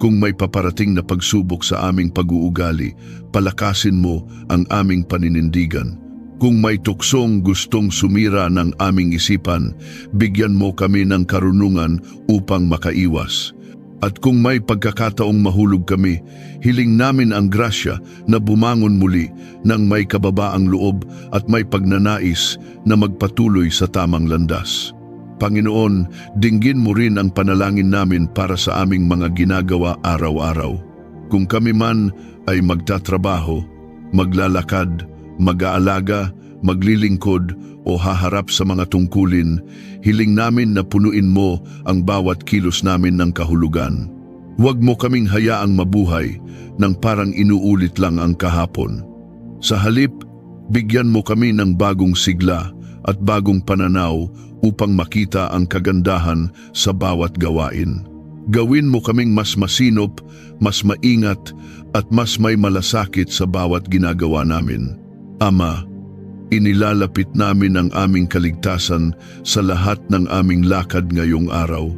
Speaker 1: Kung may paparating na pagsubok sa aming pag-uugali, palakasin mo ang aming paninindigan. Kung may tuksong gustong sumira ng aming isipan, bigyan mo kami ng karunungan upang makaiwas. At kung may pagkakataong mahulog kami, hiling namin ang grasya na bumangon muli ng may kababaang loob at may pagnanais na magpatuloy sa tamang landas. Panginoon, dinggin mo rin ang panalangin namin para sa aming mga ginagawa araw-araw. Kung kami man ay magtatrabaho, maglalakad, mag-aalaga, maglilingkod o haharap sa mga tungkulin, hiling namin na punuin mo ang bawat kilos namin ng kahulugan. Huwag mo kaming hayaang mabuhay nang parang inuulit lang ang kahapon. Sa halip, bigyan mo kami ng bagong sigla at bagong pananaw upang makita ang kagandahan sa bawat gawain. Gawin mo kaming mas masinop, mas maingat at mas may malasakit sa bawat ginagawa namin. Ama, inilalapit namin ang aming kaligtasan sa lahat ng aming lakad ngayong araw.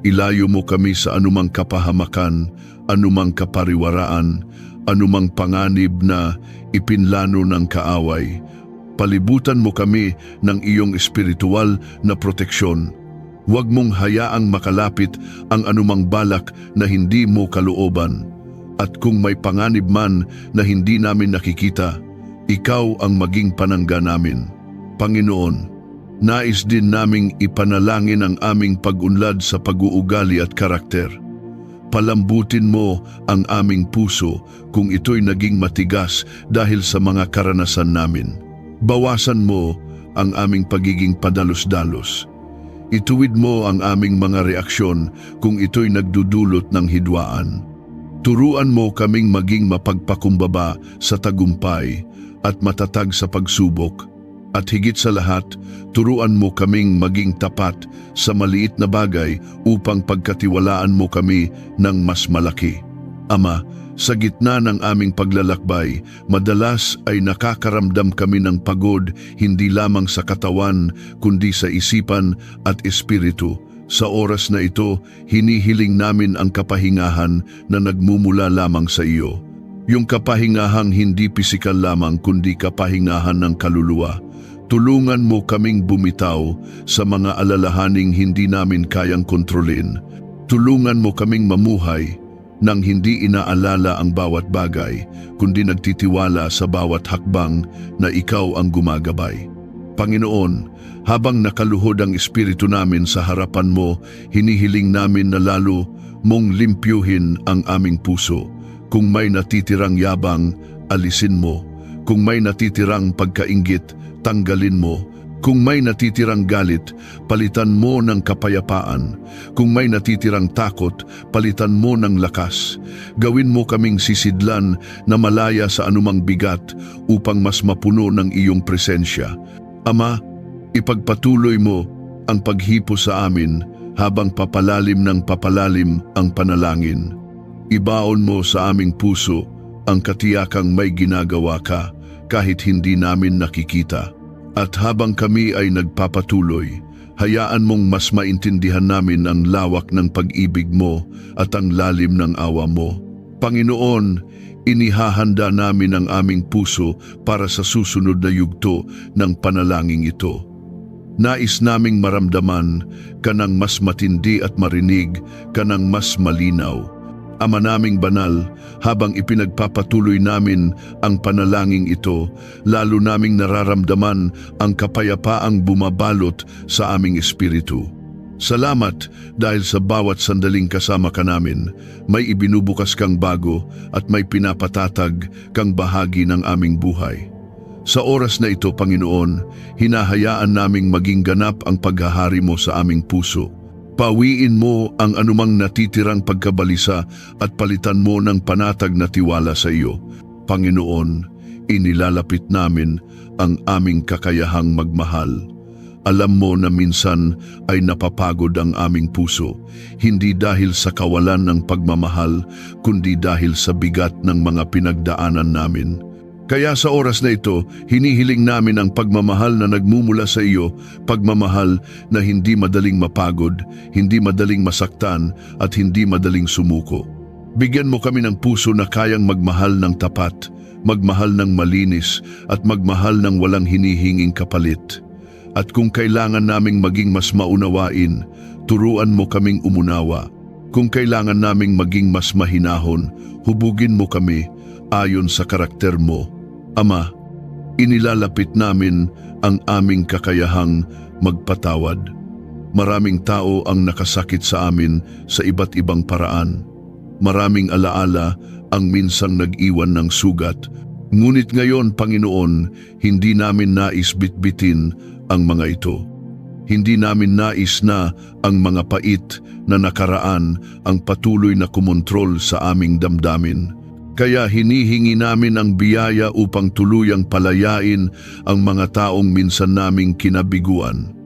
Speaker 1: Ilayo mo kami sa anumang kapahamakan, anumang kapariwaraan, anumang panganib na ipinlano ng kaaway. Palibutan mo kami ng iyong espiritual na proteksyon. Huwag mong hayaang makalapit ang anumang balak na hindi mo kalooban. At kung may panganib man na hindi namin nakikita, ikaw ang maging panangga namin. Panginoon, Nais din naming ipanalangin ang aming pag-unlad sa pag-uugali at karakter. Palambutin mo ang aming puso kung ito'y naging matigas dahil sa mga karanasan namin. Bawasan mo ang aming pagiging padalos-dalos. Ituwid mo ang aming mga reaksyon kung ito'y nagdudulot ng hidwaan. Turuan mo kaming maging mapagpakumbaba sa tagumpay at matatag sa pagsubok. At higit sa lahat, turuan mo kaming maging tapat sa maliit na bagay upang pagkatiwalaan mo kami ng mas malaki. Ama, sa gitna ng aming paglalakbay, madalas ay nakakaramdam kami ng pagod hindi lamang sa katawan kundi sa isipan at espiritu. Sa oras na ito, hinihiling namin ang kapahingahan na nagmumula lamang sa iyo. Yung kapahingahang hindi pisikal lamang kundi kapahingahan ng kaluluwa. Tulungan mo kaming bumitaw sa mga alalahaning hindi namin kayang kontrolin. Tulungan mo kaming mamuhay nang hindi inaalala ang bawat bagay, kundi nagtitiwala sa bawat hakbang na ikaw ang gumagabay. Panginoon, habang nakaluhod ang espiritu namin sa harapan mo, hinihiling namin na lalo mong limpyuhin ang aming puso. Kung may natitirang yabang, alisin mo. Kung may natitirang pagkainggit, tanggalin mo. Kung may natitirang galit, palitan mo ng kapayapaan. Kung may natitirang takot, palitan mo ng lakas. Gawin mo kaming sisidlan na malaya sa anumang bigat upang mas mapuno ng iyong presensya. Ama, ipagpatuloy mo ang paghipo sa amin habang papalalim ng papalalim ang panalangin. Ibaon mo sa aming puso ang katiyakang may ginagawa ka kahit hindi namin nakikita. At habang kami ay nagpapatuloy, hayaan mong mas maintindihan namin ang lawak ng pag-ibig mo at ang lalim ng awa mo. Panginoon, inihahanda namin ang aming puso para sa susunod na yugto ng panalangin ito. Nais naming maramdaman ka ng mas matindi at marinig ka ng mas malinaw. Ama naming banal, habang ipinagpapatuloy namin ang panalangin ito, lalo naming nararamdaman ang kapayapaang bumabalot sa aming espiritu. Salamat dahil sa bawat sandaling kasama ka namin, may ibinubukas kang bago at may pinapatatag kang bahagi ng aming buhay. Sa oras na ito, Panginoon, hinahayaan naming maging ganap ang paghahari mo sa aming puso. Pawiin mo ang anumang natitirang pagkabalisa at palitan mo ng panatag na tiwala sa iyo. Panginoon, inilalapit namin ang aming kakayahang magmahal. Alam mo na minsan ay napapagod ang aming puso, hindi dahil sa kawalan ng pagmamahal, kundi dahil sa bigat ng mga pinagdaanan namin. Kaya sa oras na ito, hinihiling namin ang pagmamahal na nagmumula sa iyo, pagmamahal na hindi madaling mapagod, hindi madaling masaktan at hindi madaling sumuko. Bigyan mo kami ng puso na kayang magmahal ng tapat, magmahal ng malinis at magmahal ng walang hinihinging kapalit. At kung kailangan naming maging mas maunawain, turuan mo kaming umunawa. Kung kailangan naming maging mas mahinahon, hubugin mo kami ayon sa karakter mo. Ama, inilalapit namin ang aming kakayahang magpatawad. Maraming tao ang nakasakit sa amin sa iba't ibang paraan. Maraming alaala ang minsang nag-iwan ng sugat. Ngunit ngayon, Panginoon, hindi namin nais bitbitin ang mga ito. Hindi namin nais na ang mga pait na nakaraan ang patuloy na kumontrol sa aming damdamin. Kaya hinihingi namin ang biyaya upang tuluyang palayain ang mga taong minsan naming kinabiguan.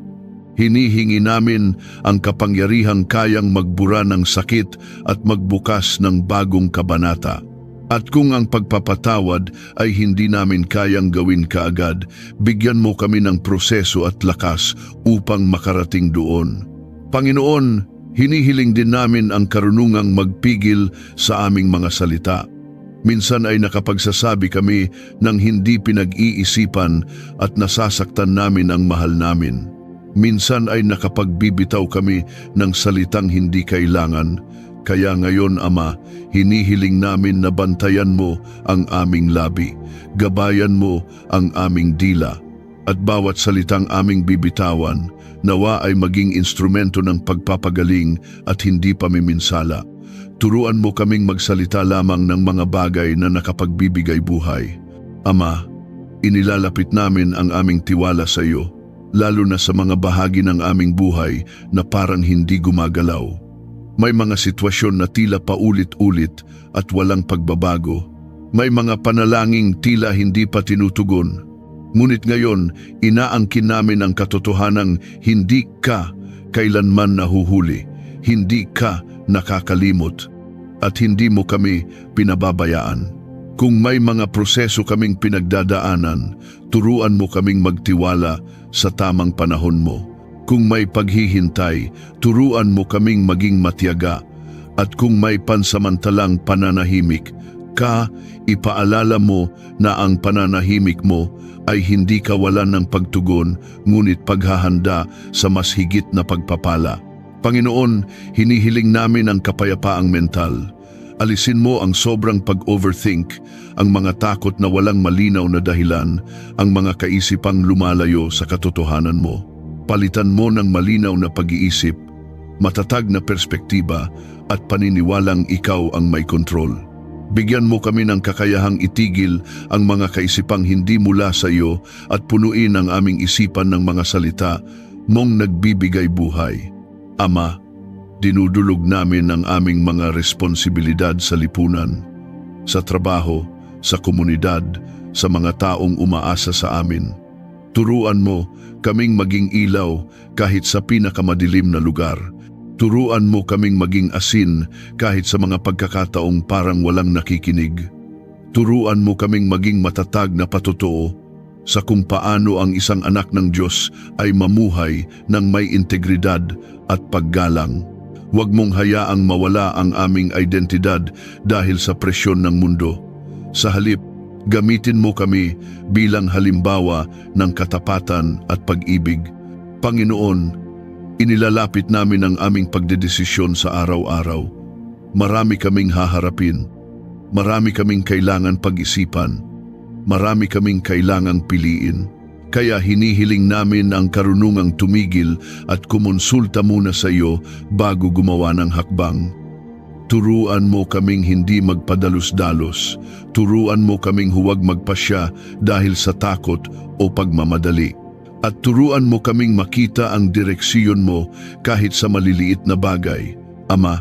Speaker 1: Hinihingi namin ang kapangyarihang kayang magbura ng sakit at magbukas ng bagong kabanata. At kung ang pagpapatawad ay hindi namin kayang gawin kaagad, bigyan mo kami ng proseso at lakas upang makarating doon. Panginoon, hinihiling din namin ang karunungang magpigil sa aming mga salita. Minsan ay nakapagsasabi kami ng hindi pinag-iisipan at nasasaktan namin ang mahal namin. Minsan ay nakapagbibitaw kami ng salitang hindi kailangan. Kaya ngayon, Ama, hinihiling namin na bantayan mo ang aming labi, gabayan mo ang aming dila, At bawat salitang aming bibitawan, nawa ay maging instrumento ng pagpapagaling at hindi pamiminsala. Turuan mo kaming magsalita lamang ng mga bagay na nakapagbibigay buhay. Ama, inilalapit namin ang aming tiwala sa iyo, lalo na sa mga bahagi ng aming buhay na parang hindi gumagalaw. May mga sitwasyon na tila paulit-ulit at walang pagbabago. May mga panalangin tila hindi pa tinutugon. Ngunit ngayon, inaangkin namin ang katotohanang hindi ka kailanman nahuhuli, hindi ka nakakalimot, at hindi mo kami pinababayaan. Kung may mga proseso kaming pinagdadaanan, turuan mo kaming magtiwala sa tamang panahon mo. Kung may paghihintay, turuan mo kaming maging matiyaga. At kung may pansamantalang pananahimik, ipaalala mo na ang pananahimik mo ay hindi kawalan ng pagtugon, ngunit paghahanda sa mas higit na pagpapala. Panginoon, hinihiling namin ang kapayapaang mental. Alisin mo ang sobrang pag-overthink, ang mga takot na walang malinaw na dahilan, ang mga kaisipang lumalayo sa katotohanan mo. Palitan mo ng malinaw na pag-iisip, matatag na perspektiba at paniniwalang ikaw ang may kontrol. Bigyan mo kami ng kakayahang itigil ang mga kaisipang hindi mula sa iyo at punuin ang aming isipan ng mga salita mong nagbibigay buhay. Ama, dinudulog namin ang aming mga responsibilidad sa lipunan, sa trabaho, sa komunidad, sa mga taong umaasa sa amin. Turuan mo kaming maging ilaw kahit sa pinakamadilim na lugar. Turuan mo kaming maging asin kahit sa mga pagkakataong parang walang nakikinig. Turuan mo kaming maging matatag na patotoo sa kung paano ang isang anak ng Diyos ay mamuhay ng may integridad at paggalang. Huwag mong hayaang mawala ang aming identidad dahil sa presyon ng mundo. Sa halip, gamitin mo kami bilang halimbawa ng katapatan at pag-ibig. Panginoon, inilalapit namin ang aming pagdedesisyon sa araw-araw. Marami kaming haharapin. Marami kaming kailangan pag-isipan. Marami kaming kailangang piliin. Kaya hinihiling namin ang karunungang tumigil at kumonsulta muna sa iyo bago gumawa ng hakbang. Turuan mo kaming hindi magpadalos-dalos. Turuan mo kaming huwag magpasya dahil sa takot o pagmamadali. At turuan mo kaming makita ang direksyon mo kahit sa maliliit na bagay. Ama,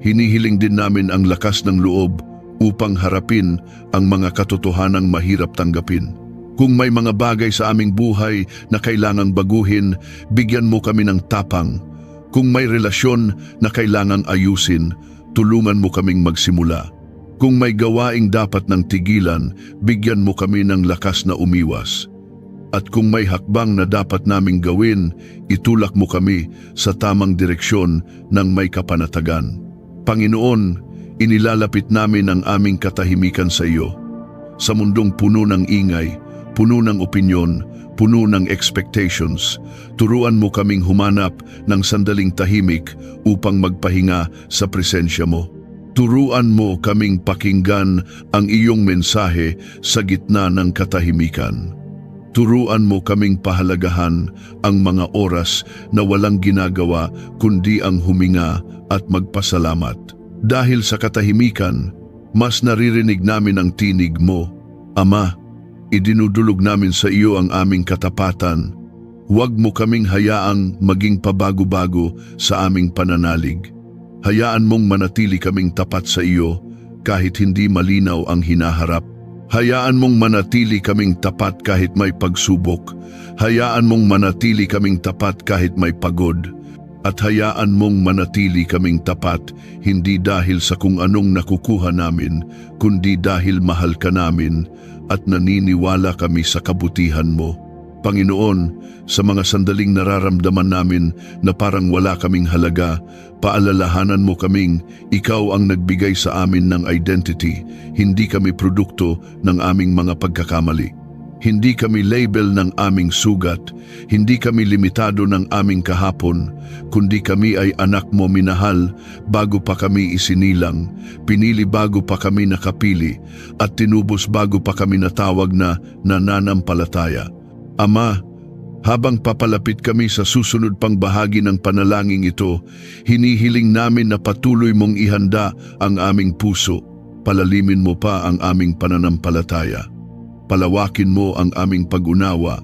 Speaker 1: hinihiling din namin ang lakas ng loob upang harapin ang mga katotohanang mahirap tanggapin. Kung may mga bagay sa aming buhay na kailangang baguhin, bigyan mo kami ng tapang. Kung may relasyon na kailangang ayusin, tulungan mo kaming magsimula. Kung may gawaing dapat ng tigilan, bigyan mo kami ng lakas na umiwas. At kung may hakbang na dapat naming gawin, itulak mo kami sa tamang direksyon ng may kapanatagan. Panginoon, inilalapit namin ang aming katahimikan sa iyo. Sa mundong puno ng ingay, puno ng opinyon, puno ng expectations, turuan mo kaming humanap ng sandaling tahimik upang magpahinga sa presensya mo. Turuan mo kaming pakinggan ang iyong mensahe sa gitna ng katahimikan. Turuan mo kaming pahalagahan ang mga oras na walang ginagawa kundi ang huminga at magpasalamat. Dahil sa katahimikan, mas naririnig namin ang tinig mo. Ama, idinudulog namin sa iyo ang aming katapatan. Huwag mo kaming hayaang maging pabago-bago sa aming pananalig. Hayaan mong manatili kaming tapat sa iyo kahit hindi malinaw ang hinaharap. Hayaan mong manatili kaming tapat kahit may pagsubok. Hayaan mong manatili kaming tapat kahit may pagod. At hayaan mong manatili kaming tapat hindi dahil sa kung anong nakukuha namin, kundi dahil mahal ka namin at naniniwala kami sa kabutihan mo. Panginoon, sa mga sandaling nararamdaman namin na parang wala kaming halaga, paalalahanan mo kaming ikaw ang nagbigay sa amin ng identity, hindi kami produkto ng aming mga pagkakamali. Hindi kami label ng aming sugat, hindi kami limitado ng aming kahapon, kundi kami ay anak mo minahal bago pa kami isinilang, pinili bago pa kami nakapili, at tinubos bago pa kami natawag na nananampalataya. Ama, habang papalapit kami sa susunod pang bahagi ng panalangin ito, hinihiling namin na patuloy mong ihanda ang aming puso. Palalimin mo pa ang aming pananampalataya. Palawakin mo ang aming pag-unawa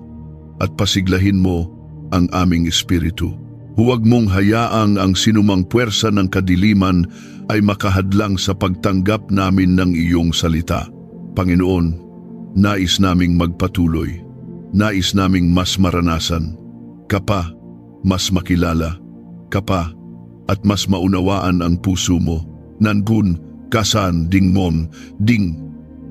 Speaker 1: at pasiglahin mo ang aming espiritu. Huwag mong hayaang ang sinumang puwersa ng kadiliman ay makahadlang sa pagtanggap namin ng iyong salita. Panginoon, nais naming magpatuloy. Nais naming mas maranasan, kapa, mas makilala, kapa, at mas maunawaan ang puso mo. Nangun, kasan, dingmon, ding,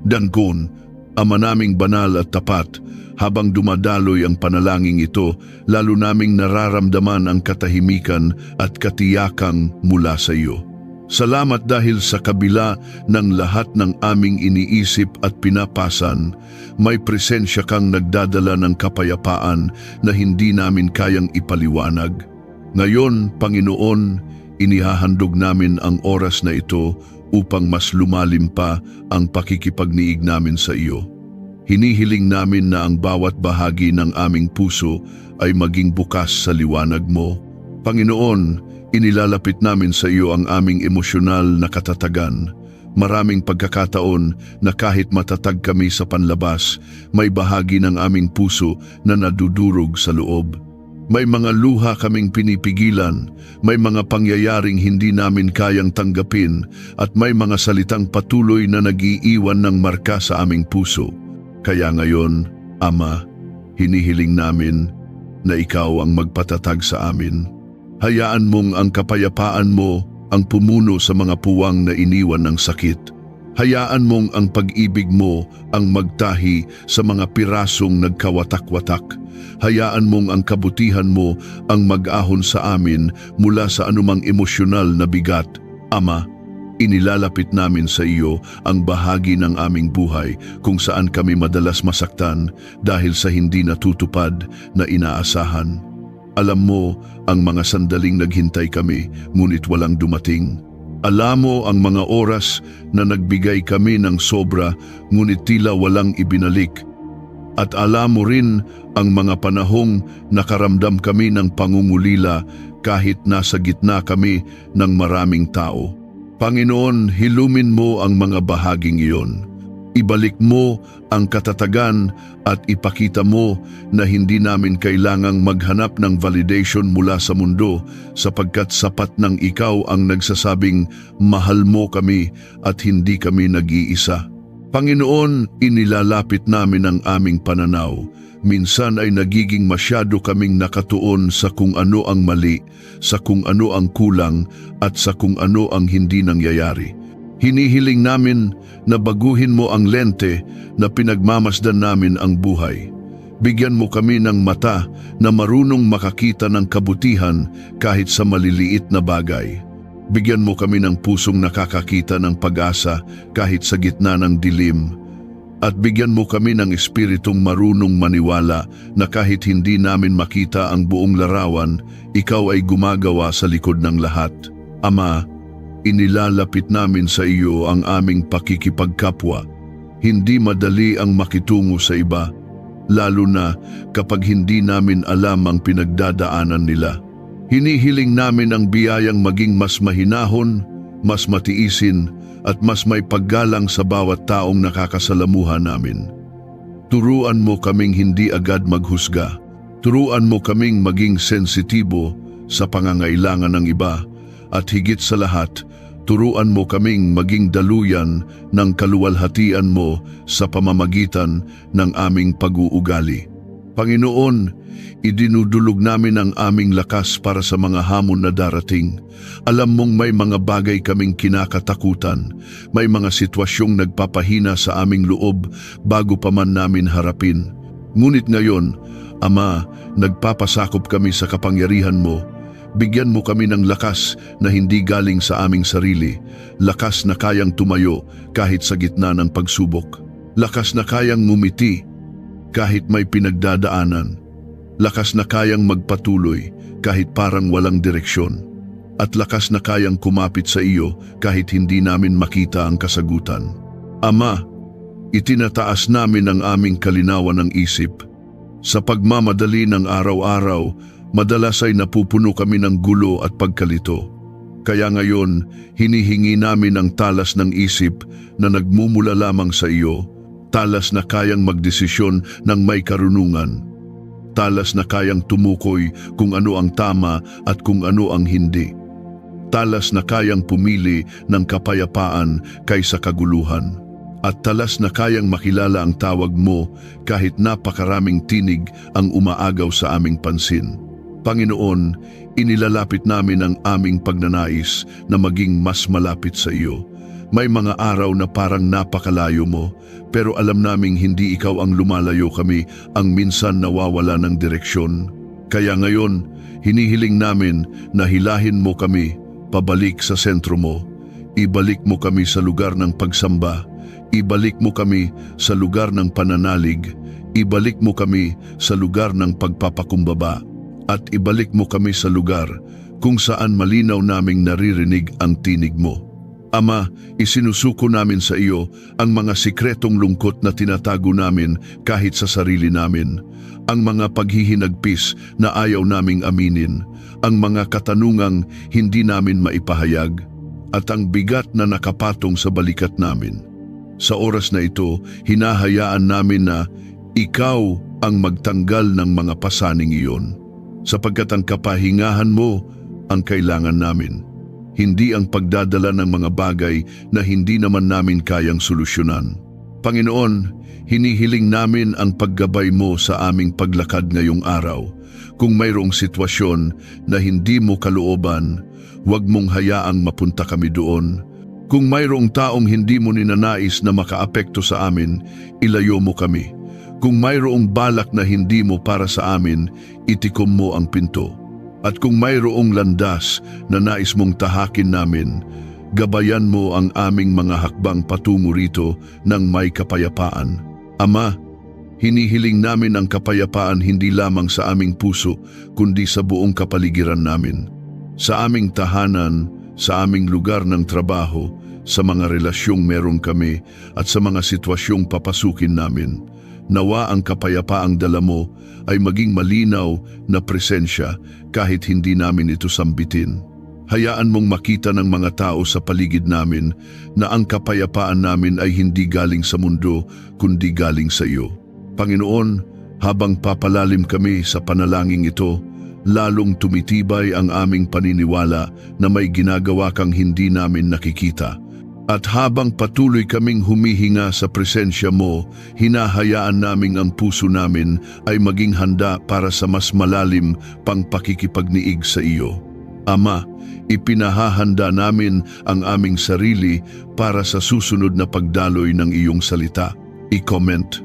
Speaker 1: dangon, Ama naming banal at tapat, habang dumadaloy ang panalangin ito, lalo naming nararamdaman ang katahimikan at katiyakang mula sa iyo. Salamat dahil sa kabila ng lahat ng aming iniisip at pinapasan, may presensya kang nagdadala ng kapayapaan na hindi namin kayang ipaliwanag. Ngayon, Panginoon, inihahandog namin ang oras na ito upang mas lumalim pa ang pakikipagniig namin sa iyo. Hinihiling namin na ang bawat bahagi ng aming puso ay maging bukas sa liwanag mo. Panginoon, inilalapit namin sa iyo ang aming emosyonal na katatagan. Maraming pagkakataon na kahit matatag kami sa panlabas, may bahagi ng aming puso na nadudurog sa loob. May mga luha kaming pinipigilan, may mga pangyayaring hindi namin kayang tanggapin, at may mga salitang patuloy na nag-iiwan ng marka sa aming puso. Kaya ngayon, Ama, hinihiling namin na ikaw ang magpatatag sa amin. Hayaan mong ang kapayapaan mo ang pumuno sa mga puwang na iniwan ng sakit. Hayaan mong ang pag-ibig mo ang magtahi sa mga pirasong nagkawatak-watak. Hayaan mong ang kabutihan mo ang mag-ahon sa amin mula sa anumang emosyonal na bigat. Ama, inilalapit namin sa iyo ang bahagi ng aming buhay kung saan kami madalas masaktan dahil sa hindi natutupad na inaasahan. Alam mo ang mga sandaling naghintay kami ngunit walang dumating. Alam mo ang mga oras na nagbigay kami ng sobra ngunit tila walang ibinalik. At alam mo rin ang mga panahong nakaramdam kami ng pangungulila kahit nasa gitna kami ng maraming tao. Panginoon, hilumin mo ang mga bahaging iyon. Ibalik mo ang katatagan at ipakita mo na hindi namin kailangang maghanap ng validation mula sa mundo sapagkat sapat ng ikaw ang nagsasabing mahal mo kami at hindi kami nag-iisa. Panginoon, inilalapit namin ang aming pananaw. Minsan ay nagiging masyado kaming nakatuon sa kung ano ang mali, sa kung ano ang kulang at sa kung ano ang hindi nangyayari. Hinihiling namin na baguhin mo ang lente na pinagmamasdan namin ang buhay. Bigyan mo kami ng mata na marunong makakita ng kabutihan kahit sa maliliit na bagay. Bigyan mo kami ng pusong nakakakita ng pag-asa kahit sa gitna ng dilim. At bigyan mo kami ng espiritong marunong maniwala na kahit hindi namin makita ang buong larawan, ikaw ay gumagawa sa likod ng lahat. Ama, inilalapit namin sa iyo ang aming pakikipagkapwa. Hindi madali ang makitungo sa iba, lalo na kapag hindi namin alam ang pinagdadaanan nila. Hinihiling namin ang biyayang maging mas mahinahon, mas matiisin, at mas may paggalang sa bawat taong nakakasalamuha namin. Turuan mo kaming hindi agad maghusga. Turuan mo kaming maging sensitibo sa pangangailangan ng iba. At higit sa lahat, turuan mo kaming maging daluyan ng kaluwalhatian mo sa pamamagitan ng aming pag-uugali. Panginoon, idinudulog namin ang aming lakas para sa mga hamon na darating. Alam mong may mga bagay kaming kinakatakutan, may mga sitwasyong nagpapahina sa aming loob bago pa man namin harapin. Ngunit ngayon, Ama, nagpapasakop kami sa kapangyarihan mo. Bigyan mo kami ng lakas na hindi galing sa aming sarili, lakas na kayang tumayo kahit sa gitna ng pagsubok, lakas na kayang ngumiti kahit may pinagdadaanan, lakas na kayang magpatuloy kahit parang walang direksyon, at lakas na kayang kumapit sa iyo kahit hindi namin makita ang kasagutan. Ama, itinataas namin ang aming kalinawan ng isip. Sa pagmamadali ng araw-araw, madalas ay napupuno kami ng gulo at pagkalito. Kaya ngayon, hinihingi namin ang talas ng isip na nagmumula lamang sa iyo, talas na kayang magdesisyon ng may karunungan, talas na kayang tumukoy kung ano ang tama at kung ano ang hindi, talas na kayang pumili ng kapayapaan kaysa kaguluhan, at talas na kayang makilala ang tawag mo kahit napakaraming tinig ang umaagaw sa aming pansin. Panginoon, inilalapit namin ang aming pagnanais na maging mas malapit sa iyo. May mga araw na parang napakalayo mo, pero alam naming hindi ikaw ang lumalayo kami, ang minsan nawawala ng direksyon. Kaya ngayon, hinihiling namin na hilahin mo kami pabalik sa sentro mo. Ibalik mo kami sa lugar ng pagsamba. Ibalik mo kami sa lugar ng pananalig. Ibalik mo kami sa lugar ng pagpapakumbaba. At ibalik mo kami sa lugar kung saan malinaw naming naririnig ang tinig mo. Ama, isinusuko namin sa iyo ang mga sikretong lungkot na tinatago namin kahit sa sarili namin, ang mga paghihinagpis na ayaw naming aminin, ang mga katanungang hindi namin maipahayag, at ang bigat na nakapatong sa balikat namin. Sa oras na ito, hinahayaan namin na ikaw ang magtanggal ng mga pasaning iyon, sapagkat ang kapahingahan mo ang kailangan namin, hindi ang pagdadala ng mga bagay na hindi naman namin kayang solusyonan. Panginoon, hinihiling namin ang paggabay mo sa aming paglakad ngayong araw. Kung mayroong sitwasyon na hindi mo kalooban, huwag mong hayaang mapunta kami doon. Kung mayroong taong hindi mo ninanais na makaapekto sa amin, ilayo mo kami. Kung mayroong balak na hindi mo para sa amin, itikom mo ang pinto. At kung mayroong landas na nais mong tahakin namin, gabayan mo ang aming mga hakbang patungo rito ng may kapayapaan. Ama, hinihiling namin ang kapayapaan hindi lamang sa aming puso, kundi sa buong kapaligiran namin. Sa aming tahanan, sa aming lugar ng trabaho, sa mga relasyong meron kami at sa mga sitwasyong papasukin namin. Nawa ang kapayapaang dala mo ay maging malinaw na presensya kahit hindi namin ito sambitin. Hayaan mong makita ng mga tao sa paligid namin na ang kapayapaan namin ay hindi galing sa mundo kundi galing sa iyo. Panginoon, habang papalalim kami sa panalangin ito, lalong tumitibay ang aming paniniwala na may ginagawa kang hindi namin nakikita. At habang patuloy kaming humihinga sa presensya mo, hinahayaan naming ang puso namin ay maging handa para sa mas malalim pang pakikipagniig sa iyo. Ama, ipinahahanda namin ang aming sarili para sa susunod na pagdaloy ng iyong salita. I-comment,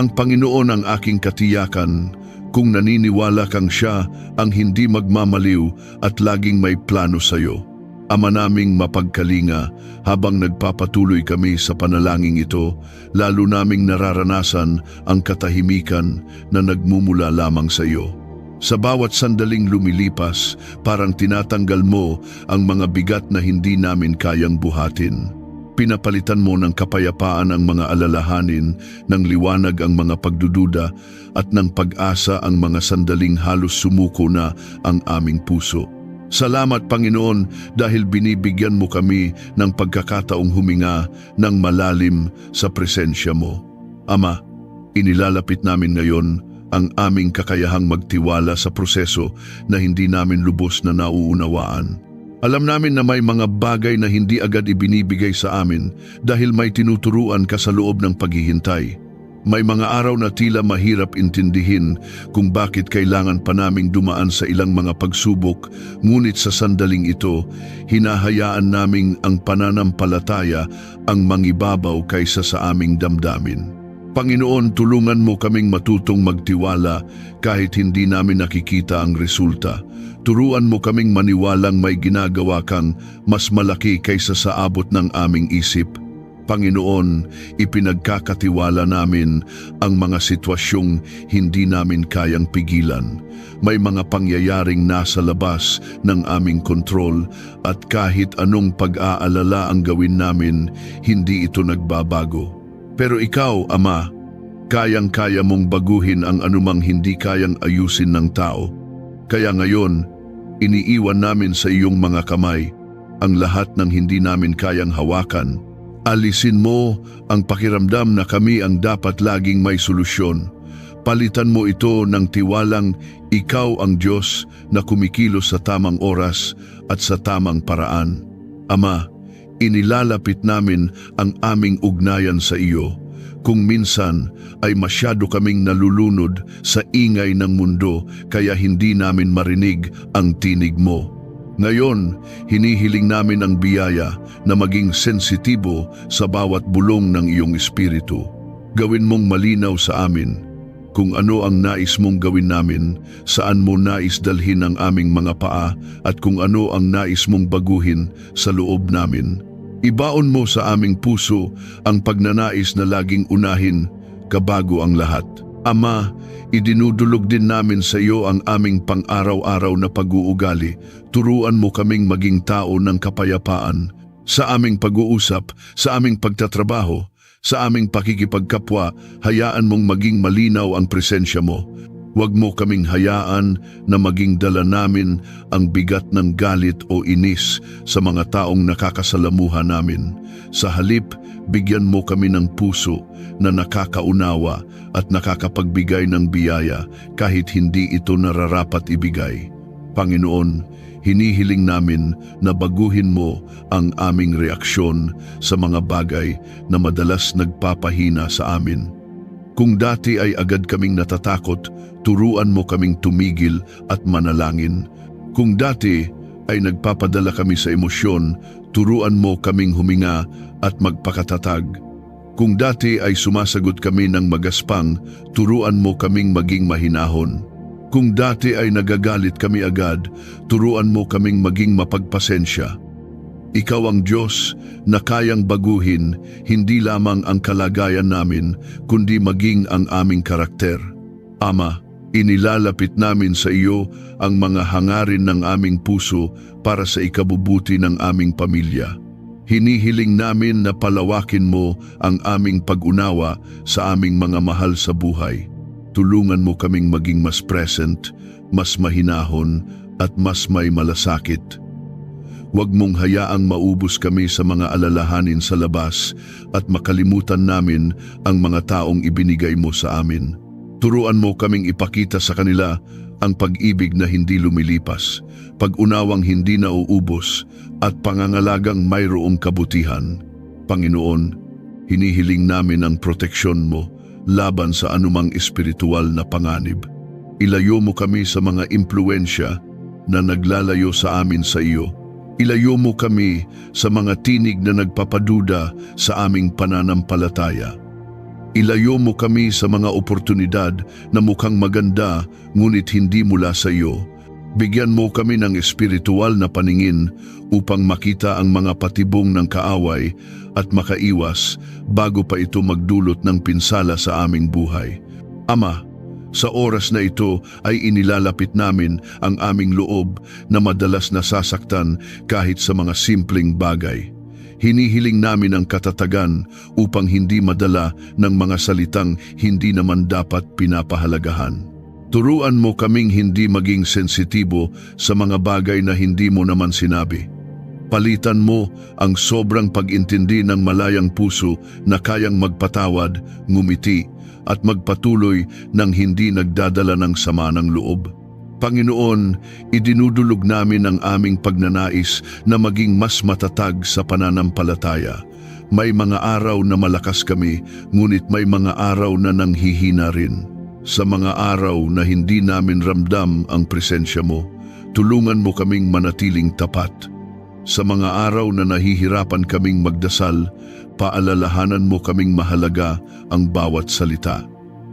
Speaker 1: ang Panginoon ang aking katiyakan. Kung naniniwala kang siya ang hindi magmamaliw at laging may plano sa iyo. Ama naming mapagkalinga, habang nagpapatuloy kami sa panalangin ito, lalo naming nararanasan ang katahimikan na nagmumula lamang sa iyo. Sa bawat sandaling lumilipas, parang tinatanggal mo ang mga bigat na hindi namin kayang buhatin. Pinapalitan mo ng kapayapaan ang mga alalahanin, ng liwanag ang mga pagdududa, at ng pag-asa ang mga sandaling halos sumuko na ang aming puso. Salamat Panginoon dahil binibigyan mo kami ng pagkakataong huminga ng malalim sa presensya mo. Ama, inilalapit namin ngayon ang aming kakayahang magtiwala sa proseso na hindi namin lubos na nauunawaan. Alam namin na may mga bagay na hindi agad ibinibigay sa amin dahil may tinuturuan ka sa loob ng paghihintay. May mga araw na tila mahirap intindihin kung bakit kailangan pa naming dumaan sa ilang mga pagsubok, ngunit sa sandaling ito, hinahayaan naming ang pananampalataya ang mangibabaw kaysa sa aming damdamin. Panginoon, tulungan mo kaming matutong magtiwala kahit hindi namin nakikita ang resulta. Turuan mo kaming maniwalang may ginagawa kang mas malaki kaysa sa abot ng aming isip. Panginoon, ipinagkakatiwala namin ang mga sitwasyong hindi namin kayang pigilan. May mga pangyayaring nasa labas ng aming kontrol at kahit anong pag-aalala ang gawin namin, hindi ito nagbabago. Pero ikaw, Ama, Kayang-kaya mong baguhin ang anumang hindi kayang ayusin ng tao. Kaya ngayon, iniiwan namin sa iyong mga kamay ang lahat ng hindi namin kayang hawakan. Alisin mo ang pakiramdam na kami ang dapat laging may solusyon. Palitan mo ito ng tiwalang ikaw ang Diyos na kumikilos sa tamang oras at sa tamang paraan. Ama, inilalapit namin ang aming ugnayan sa iyo. Kung minsan ay masyado kaming nalulunod sa ingay ng mundo kaya hindi namin marinig ang tinig mo. Ngayon, hinihiling namin ang biyaya na maging sensitibo sa bawat bulong ng iyong espiritu. Gawin mong malinaw sa amin kung ano ang nais mong gawin namin, saan mo nais dalhin ang aming mga paa at kung ano ang nais mong baguhin sa loob namin. Ibaon mo sa aming puso ang pagnanais na laging unahin kabago ang lahat. Ama, idinudulog din namin sa iyo ang aming pang-araw-araw na pag-uugali. Turuan mo kaming maging tao ng kapayapaan sa aming pag-uusap, sa aming pagtatrabaho, sa aming pakikipagkapwa. Hayaan mong maging malinaw ang presensya mo. Huwag mo kaming hayaan na maging dala namin ang bigat ng galit o inis sa mga taong nakakasalamuha namin. Sa halip, bigyan mo kami ng puso na nakakaunawa at nakakapagbigay ng biyaya kahit hindi ito nararapat ibigay. Panginoon, hinihiling namin na baguhin mo ang aming reaksyon sa mga bagay na madalas nagpapahina sa amin. Kung dati ay agad kaming natatakot, turuan mo kaming tumigil at manalangin. Kung dati ay nagpapadala kami sa emosyon, turuan mo kaming huminga at magpakatatag. Kung dati ay sumasagot kami ng magaspang, turuan mo kaming maging mahinahon. Kung dati ay nagagalit kami agad, turuan mo kaming maging mapagpasensya. Ikaw ang Diyos na kayang baguhin hindi lamang ang kalagayan namin, kundi maging ang aming karakter. Ama, inilalapit namin sa iyo ang mga hangarin ng aming puso para sa ikabubuti ng aming pamilya. Hinihiling namin na palawakin mo ang aming pag-unawa sa aming mga mahal sa buhay. Tulungan mo kaming maging mas present, mas mahinahon at mas may malasakit. Huwag mong hayaang maubos kami sa mga alalahanin sa labas at makalimutan namin ang mga taong ibinigay mo sa amin. Turuan mo kaming ipakita sa kanila ang pag-ibig na hindi lumilipas, pag-unawang hindi nauubos at pangangalagang mayroong kabutihan. Panginoon, hinihiling namin ang proteksyon mo laban sa anumang espiritual na panganib. Ilayo mo kami sa mga impluensya na naglalayo sa amin sa iyo. Ilayo mo kami sa mga tinig na nagpapaduda sa aming pananampalataya. Ilayo mo kami sa mga oportunidad na mukhang maganda ngunit hindi mula sa iyo. Bigyan mo kami ng espiritual na paningin upang makita ang mga patibong ng kaaway at makaiwas bago pa ito magdulot ng pinsala sa aming buhay. Ama, sa oras na ito ay inilalapit namin ang aming loob na madalas nasasaktan kahit sa mga simpleng bagay. Hinihiling namin ang katatagan upang hindi madala ng mga salitang hindi naman dapat pinapahalagahan. Turuan mo kaming hindi maging sensitibo sa mga bagay na hindi mo naman sinabi. Palitan mo ang sobrang pag-intindi ng malayang puso na kayang magpatawad, ngumiti, at magpatuloy ng hindi nagdadala ng sama ng loob. Panginoon, idinudulog namin ang aming pagnanais na maging mas matatag sa pananampalataya. May mga araw na malakas kami, ngunit may mga araw na nanghihina rin. Sa mga araw na hindi namin ramdam ang presensya mo, tulungan mo kaming manatiling tapat. Sa mga araw na nahihirapan kaming magdasal, paalalahanan mo kaming mahalaga ang bawat salita.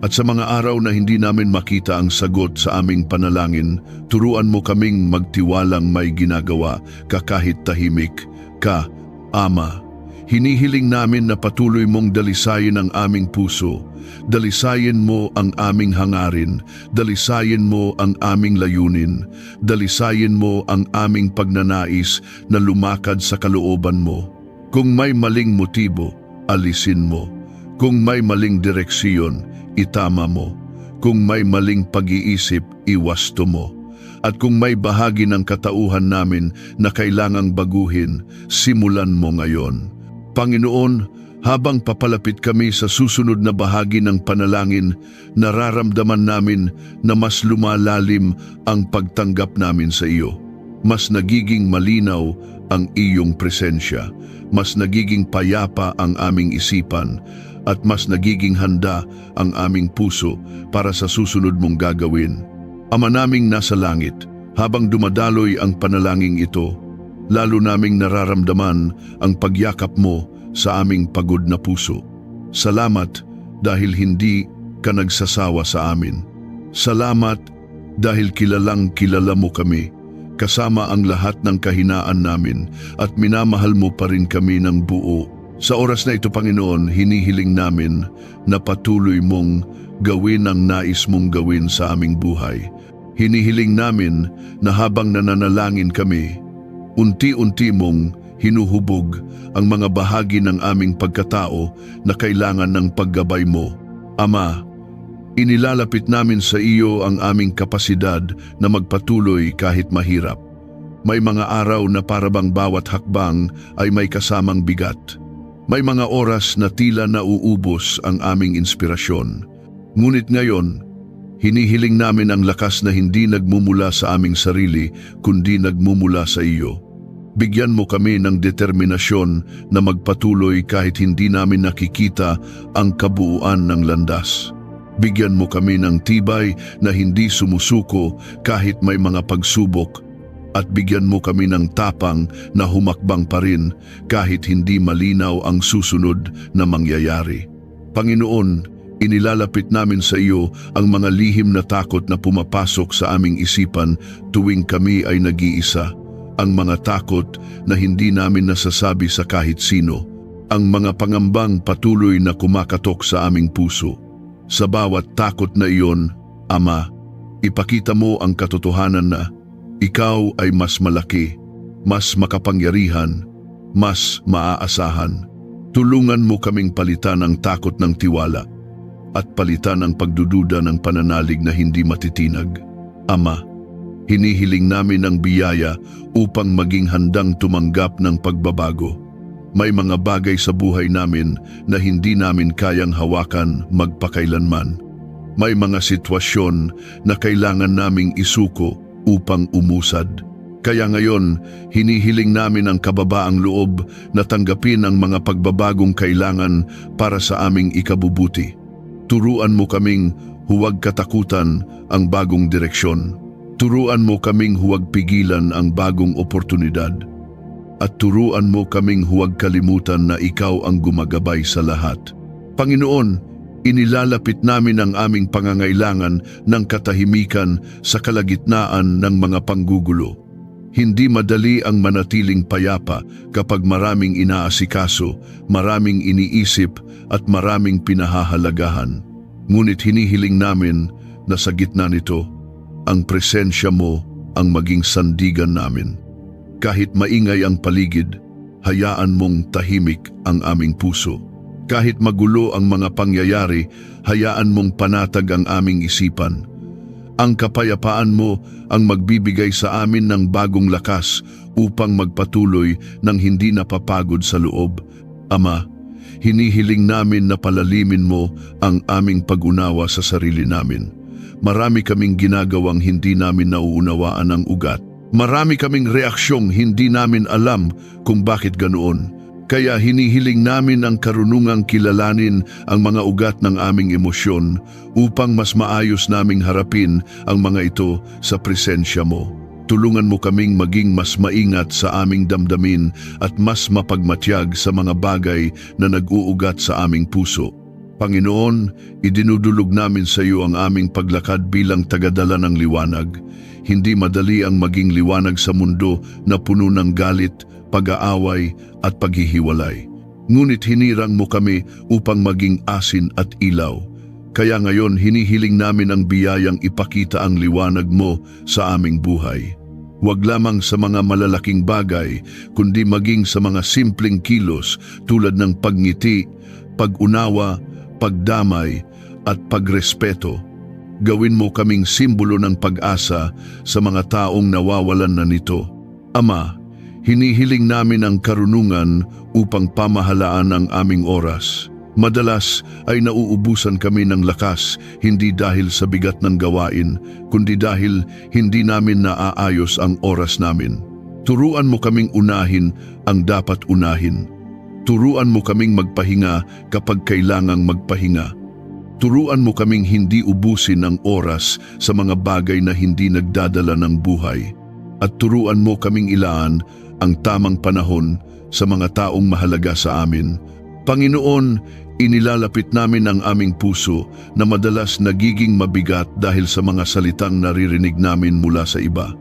Speaker 1: At sa mga araw na hindi namin makita ang sagot sa aming panalangin, turuan mo kaming magtiwalang may ginagawa ka kahit tahimik ka, Ama. Hinihiling namin na patuloy mong dalisayin ang aming puso. Dalisayin mo ang aming hangarin, dalisayin mo ang aming layunin, dalisayin mo ang aming pagnanais na lumakad sa kalooban mo. Kung may maling motibo, alisin mo. Kung may maling direksyon, itama mo. Kung may maling pag-iisip, iwasto mo. At kung may bahagi ng katauhan namin na kailangang baguhin, simulan mo ngayon. Panginoon, habang papalapit kami sa susunod na bahagi ng panalangin, nararamdaman namin na mas lumalalim ang pagtanggap namin sa iyo. Mas nagiging malinaw ang iyong presensya, mas nagiging payapa ang aming isipan, at mas nagiging handa ang aming puso para sa susunod mong gagawin. Ama naming nasa langit, habang dumadaloy ang panalangin ito, lalo naming nararamdaman ang pagyakap mo sa aming pagod na puso. Salamat dahil hindi ka nagsasawa sa amin. Salamat dahil kilalang kilala mo kami, kasama ang lahat ng kahinaan namin, at minamahal mo pa rin kami ng buo. Sa oras na ito, Panginoon, hinihiling namin na patuloy mong gawin ang nais mong gawin sa aming buhay. Hinihiling namin na habang nananalangin kami, unti-unti mong hinuhubog ang mga bahagi ng aming pagkatao na kailangan ng paggabay mo. Ama, inilalapit namin sa iyo ang aming kapasidad na magpatuloy kahit mahirap. May mga araw na parabang bawat hakbang ay may kasamang bigat. May mga oras na tila nauubos ang aming inspirasyon. Ngunit ngayon, hinihiling namin ang lakas na hindi nagmumula sa aming sarili, kundi nagmumula sa iyo. Bigyan mo kami ng determinasyon na magpatuloy kahit hindi namin nakikita ang kabuuan ng landas. Bigyan mo kami ng tibay na hindi sumusuko kahit may mga pagsubok, at bigyan mo kami ng tapang na humakbang pa rin kahit hindi malinaw ang susunod na mangyayari. Panginoon, inilalapit namin sa iyo ang mga lihim na takot na pumapasok sa aming isipan tuwing kami ay nag-iisa. Ang mga takot na hindi namin nasasabi sa kahit sino. Ang mga pangambang patuloy na kumakatok sa aming puso. Sa bawat takot na iyon, Ama, ipakita mo ang katotohanan na ikaw ay mas malaki, mas makapangyarihan, mas maaasahan. Tulungan mo kaming palitan ang takot ng tiwala at palitan ang pagdududa ng pananalig na hindi matitinag. Ama, hinihiling namin ang biyaya upang maging handang tumanggap ng pagbabago. May mga bagay sa buhay namin na hindi namin kayang hawakan magpakailanman. May mga sitwasyon na kailangan naming isuko upang umusad. Kaya ngayon, hinihiling namin ang kababaang loob na tanggapin ang mga pagbabagong kailangan para sa aming ikabubuti. Turuan mo kaming huwag katakutan ang bagong direksyon. Turuan mo kaming huwag pigilan ang bagong oportunidad. At turuan mo kaming huwag kalimutan na ikaw ang gumagabay sa lahat. Panginoon, inilalapit namin ang aming pangangailangan ng katahimikan sa kalagitnaan ng mga panggugulo. Hindi madali ang manatiling payapa kapag maraming inaasikaso, maraming iniisip at maraming pinahahalagahan. Ngunit hinihiling namin na sa gitna nito, ang presensya mo ang maging sandigan namin. Kahit maingay ang paligid, hayaan mong tahimik ang aming puso. Kahit magulo ang mga pangyayari, hayaan mong panatag ang aming isipan. Ang kapayapaan mo ang magbibigay sa amin ng bagong lakas upang magpatuloy ng hindi napapagod sa loob. Ama, hinihiling namin na palalimin mo ang aming pag-unawa sa sarili namin. Marami kaming ginagawang hindi namin nauunawaan ang ugat. Marami kaming reaksyong hindi namin alam kung bakit ganoon. Kaya hinihiling namin ang karunungang kilalanin ang mga ugat ng aming emosyon upang mas maayos naming harapin ang mga ito sa presensya mo. Tulungan mo kaming maging mas maingat sa aming damdamin at mas mapagmatyag sa mga bagay na nag-uugat sa aming puso. Panginoon, idinudulog namin sa iyo ang aming paglakad bilang tagadala ng liwanag. Hindi madali ang maging liwanag sa mundo na puno ng galit, pag-aaway at paghihiwalay. Ngunit hinirang mo kami upang maging asin at ilaw. Kaya ngayon hinihiling namin ang biyayang ipakita ang liwanag mo sa aming buhay. Huwag lamang sa mga malalaking bagay, kundi maging sa mga simpleng kilos tulad ng pagngiti, pag-unawa pagdamay at pagrespeto. Gawin mo kaming simbolo ng pag-asa sa mga taong nawawalan na nito. Ama, hinihiling namin ang karunungan upang pamahalaan ang aming oras. Madalas ay nauubusan kami ng lakas, hindi dahil sa bigat ng gawain, kundi dahil hindi namin naaayos ang oras namin. Turuan mo kaming unahin ang dapat unahin. Turuan mo kaming magpahinga kapag kailangang magpahinga. Turuan mo kaming hindi ubusin ang oras sa mga bagay na hindi nagdadala ng buhay. At turuan mo kaming ilaan ang tamang panahon sa mga taong mahalaga sa amin. Panginoon, inilalapit namin ang aming puso na madalas nagiging mabigat dahil sa mga salitang naririnig namin mula sa iba.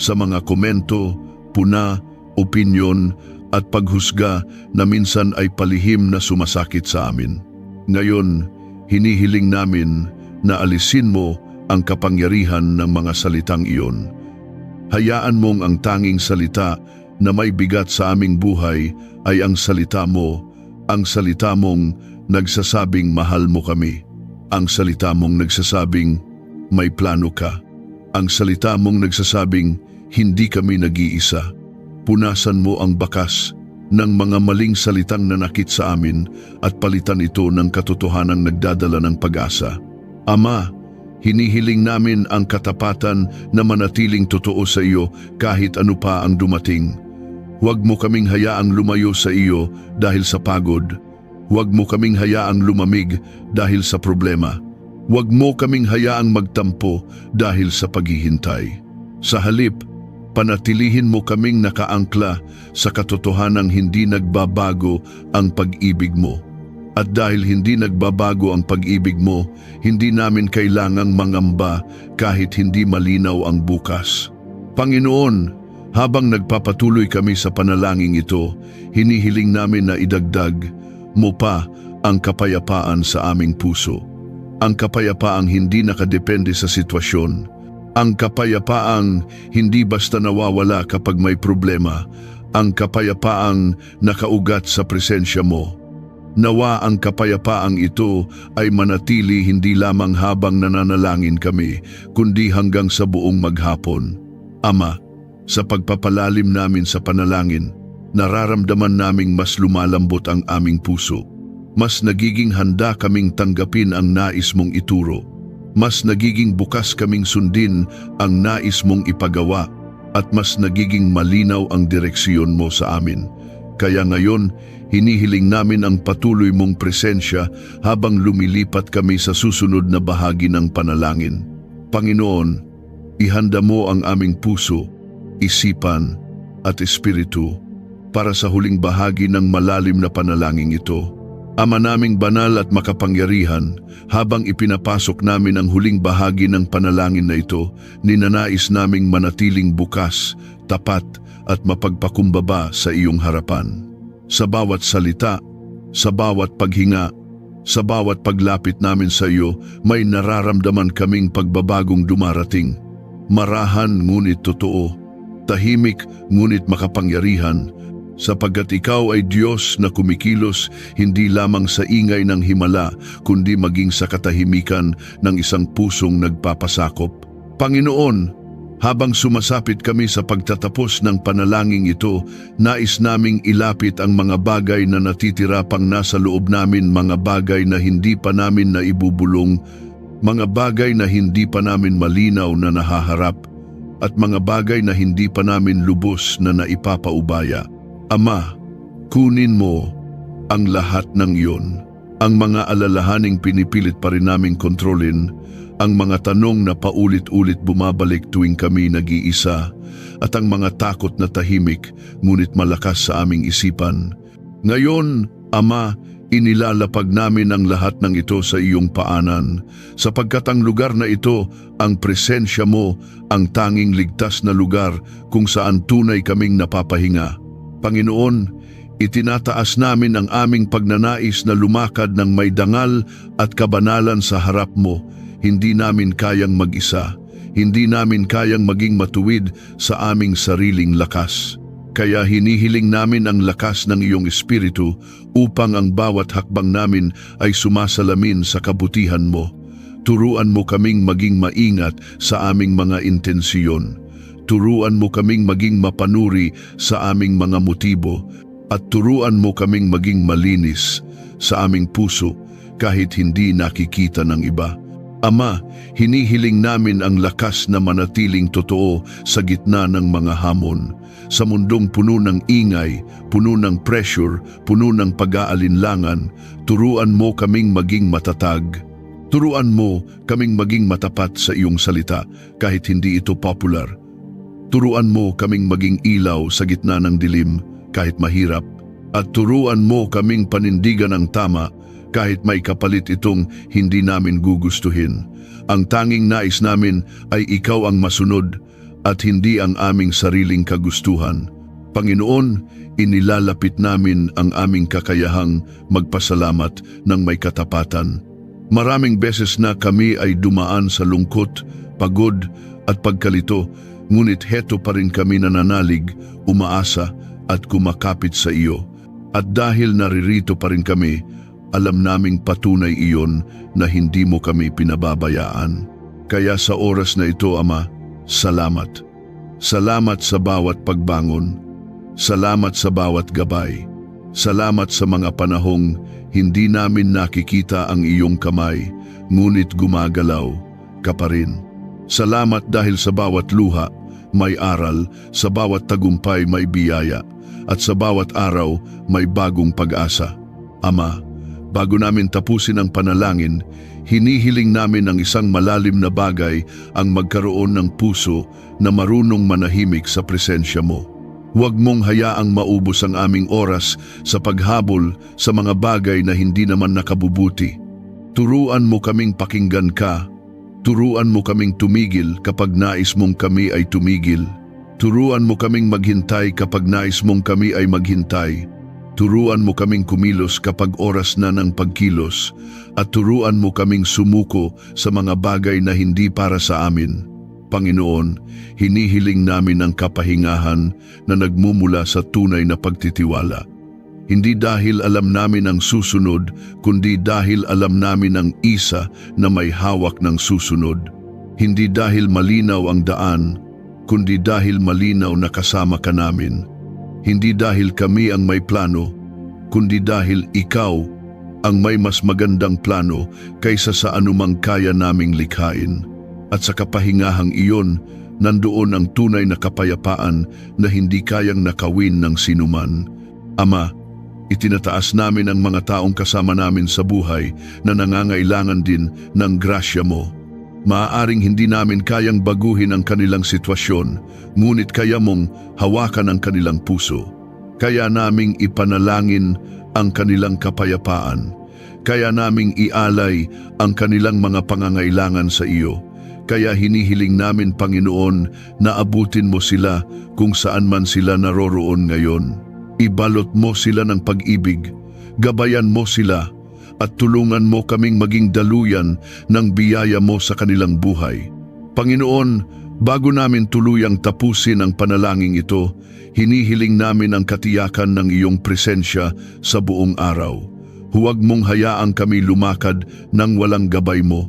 Speaker 1: Sa mga komento, puna, opinyon at paghusga na minsan ay palihim na sumasakit sa amin. Ngayon, hinihiling namin na alisin mo ang kapangyarihan ng mga salitang iyon. Hayaan mong ang tanging salita na may bigat sa aming buhay ay ang salita mo, ang salita mong nagsasabing mahal mo kami, ang salita mong nagsasabing may plano ka, ang salita mong nagsasabing hindi kami nag-iisa. Punasan mo ang bakas ng mga maling salitang nanakit sa amin at palitan ito ng katotohanang nagdadala ng pag-asa. Ama, hinihiling namin ang katapatan na manatiling totoo sa iyo kahit ano pa ang dumating. Huwag mo kaming hayaang lumayo sa iyo dahil sa pagod. Huwag mo kaming hayaang lumamig dahil sa problema. Huwag mo kaming hayaang magtampo dahil sa paghihintay. Sa halip, panatilihin mo kaming nakaangkla sa katotohanang hindi nagbabago ang pag-ibig mo. At dahil hindi nagbabago ang pag-ibig mo, hindi namin kailangang mangamba kahit hindi malinaw ang bukas. Panginoon, habang nagpapatuloy kami sa panalangin ito, hinihiling namin na idagdag mo pa ang kapayapaan sa aming puso. Ang kapayapaang hindi nakadepende sa sitwasyon. Ang kapayapaang hindi basta nawawala kapag may problema. Ang kapayapaang nakaugat sa presensya mo. Nawa ang kapayapaang ito ay manatili hindi lamang habang nananalangin kami, kundi hanggang sa buong maghapon. Ama, sa pagpapalalim namin sa panalangin, nararamdaman naming mas lumalambot ang aming puso. Mas nagiging handa kaming tanggapin ang nais mong ituro. Mas nagiging bukas kaming sundin ang nais mong ipagawa at mas nagiging malinaw ang direksyon mo sa amin. Kaya ngayon, hinihiling namin ang patuloy mong presensya habang lumilipat kami sa susunod na bahagi ng panalangin. Panginoon, ihanda mo ang aming puso, isipan at espiritu para sa huling bahagi ng malalim na panalangin ito. Ama naming banal at makapangyarihan, habang ipinapasok namin ang huling bahagi ng panalangin na ito, ninanais naming manatiling bukas, tapat at mapagpakumbaba sa iyong harapan. Sa bawat salita, sa bawat paghinga, sa bawat paglapit namin sa iyo, may nararamdaman kaming pagbabagong dumarating. Marahan ngunit totoo, tahimik ngunit makapangyarihan, sapagkat ikaw ay Diyos na kumikilos hindi lamang sa ingay ng himala, kundi maging sa katahimikan ng isang pusong nagpapasakop. Panginoon, habang sumasapit kami sa pagtatapos ng panalangin ito, nais naming ilapit ang mga bagay na natitira pang nasa loob namin, mga bagay na hindi pa namin naibubulong, mga bagay na hindi pa namin malinaw na nahaharap, at mga bagay na hindi pa namin lubos na naipapaubaya. Ama, kunin mo ang lahat ng iyon. Ang mga alalahaning pinipilit pa rin naming kontrolin, ang mga tanong na paulit-ulit bumabalik tuwing kami nag-iisa, at ang mga takot na tahimik ngunit malakas sa aming isipan. Ngayon, Ama, inilalapag namin ang lahat ng ito sa iyong paanan, sapagkat ang lugar na ito, ang presensya mo, ang tanging ligtas na lugar kung saan tunay kaming napapahinga. Panginoon, itinataas namin ang aming pagnanais na lumakad ng may dangal at kabanalan sa harap mo. Hindi namin kayang mag-isa, hindi namin kayang maging matuwid sa aming sariling lakas. Kaya hinihiling namin ang lakas ng iyong espiritu upang ang bawat hakbang namin ay sumasalamin sa kabutihan mo. Turuan mo kaming maging maingat sa aming mga intensyon. Turuan mo kaming maging mapanuri sa aming mga motibo at turuan mo kaming maging malinis sa aming puso kahit hindi nakikita ng iba. Ama, hinihiling namin ang lakas na manatiling totoo sa gitna ng mga hamon. Sa mundong puno ng ingay, puno ng pressure, puno ng pag-aalinlangan, turuan mo kaming maging matatag. Turuan mo kaming maging matapat sa iyong salita kahit hindi ito popular. Turuan mo kaming maging ilaw sa gitna ng dilim kahit mahirap. At turuan mo kaming panindigan ng tama kahit may kapalit itong hindi namin gugustuhin. Ang tanging nais namin ay ikaw ang masunod at hindi ang aming sariling kagustuhan. Panginoon, inilalapit namin ang aming kakayahang magpasalamat ng may katapatan. Maraming beses na kami ay dumaan sa lungkot, pagod at pagkalito, ngunit heto pa rin kami nananalig, umaasa at kumakapit sa iyo. At dahil naririto pa rin kami, alam naming patunay iyon na hindi mo kami pinababayaan. Kaya sa oras na ito, Ama, salamat. Salamat sa bawat pagbangon. Salamat sa bawat gabay. Salamat sa mga panahong hindi namin nakikita ang iyong kamay, ngunit gumagalaw ka pa rin. Salamat dahil sa bawat luha may aral, sa bawat tagumpay may biyaya, at sa bawat araw may bagong pag-asa. Ama, bago namin tapusin ang panalangin, hinihiling namin ang isang malalim na bagay, ang magkaroon ng puso na marunong manahimik sa presensya mo. Huwag mong hayaang maubos ang aming oras sa paghabol sa mga bagay na hindi naman nakabubuti. Turuan mo kaming pakinggan ka. Turuan mo kaming tumigil kapag nais mong kami ay tumigil. Turuan mo kaming maghintay kapag nais mong kami ay maghintay. Turuan mo kaming kumilos kapag oras na ng pagkilos. At turuan mo kaming sumuko sa mga bagay na hindi para sa amin. Panginoon, hinihiling namin ang kapahingahan na nagmumula sa tunay na pagtitiwala. Hindi dahil alam namin ang susunod, kundi dahil alam namin ang isa na may hawak ng susunod. Hindi dahil malinaw ang daan, kundi dahil malinaw na kasama ka namin. Hindi dahil kami ang may plano, kundi dahil ikaw ang may mas magandang plano kaysa sa anumang kaya naming likhain. At sa kapahingahang iyon, nandoon ang tunay na kapayapaan na hindi kayang nakawin ng sinuman. Ama, itinataas namin ang mga taong kasama namin sa buhay na nangangailangan din ng grasya mo. Maaaring hindi namin kayang baguhin ang kanilang sitwasyon, ngunit kaya mong hawakan ang kanilang puso. Kaya naming ipanalangin ang kanilang kapayapaan. Kaya naming ialay ang kanilang mga pangangailangan sa iyo. Kaya hinihiling namin, Panginoon, na abutin mo sila kung saan man sila naroroon ngayon. Ibalot mo sila ng pag-ibig, gabayan mo sila, at tulungan mo kaming maging daluyan ng biyaya mo sa kanilang buhay. Panginoon, bago namin tuluyang tapusin ang panalangin ito, hinihiling namin ang katiyakan ng iyong presensya sa buong araw. Huwag mong hayaang kami lumakad nang walang gabay mo.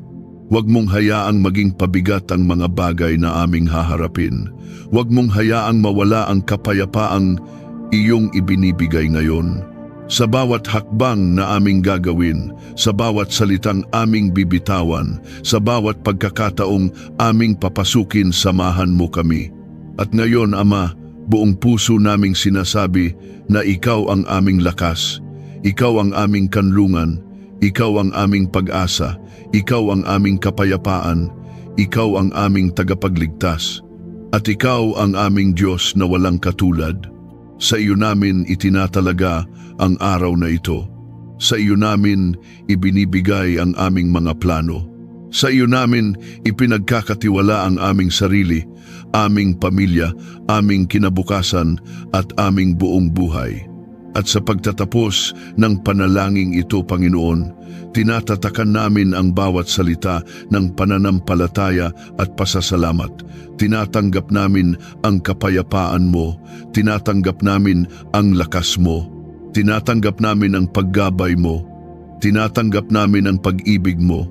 Speaker 1: Huwag mong hayaang maging pabigat ang mga bagay na aming haharapin. Huwag mong hayaang mawala ang kapayapaang iyong ibinibigay ngayon. Sa bawat hakbang na aming gagawin, sa bawat salitang aming bibitawan, sa bawat pagkakataong aming papasukin, samahan mo kami. At ngayon, Ama, buong puso naming sinasabi na ikaw ang aming lakas, ikaw ang aming kanlungan, ikaw ang aming pag-asa, ikaw ang aming kapayapaan, ikaw ang aming tagapagligtas, at ikaw ang aming Diyos na walang katulad. Sa iyo namin itinatalaga ang araw na ito. Sa iyo namin ibinibigay ang aming mga plano. Sa iyo namin ipinagkakatiwala ang aming sarili, aming pamilya, aming kinabukasan at aming buong buhay. At sa pagtatapos ng panalangin ito, Panginoon, tinatatakan namin ang bawat salita ng pananampalataya at pasasalamat. Tinatanggap namin ang kapayapaan mo, tinatanggap namin ang lakas mo, Tinatanggap namin ang paggabay mo, tinatanggap namin ang pag-ibig mo,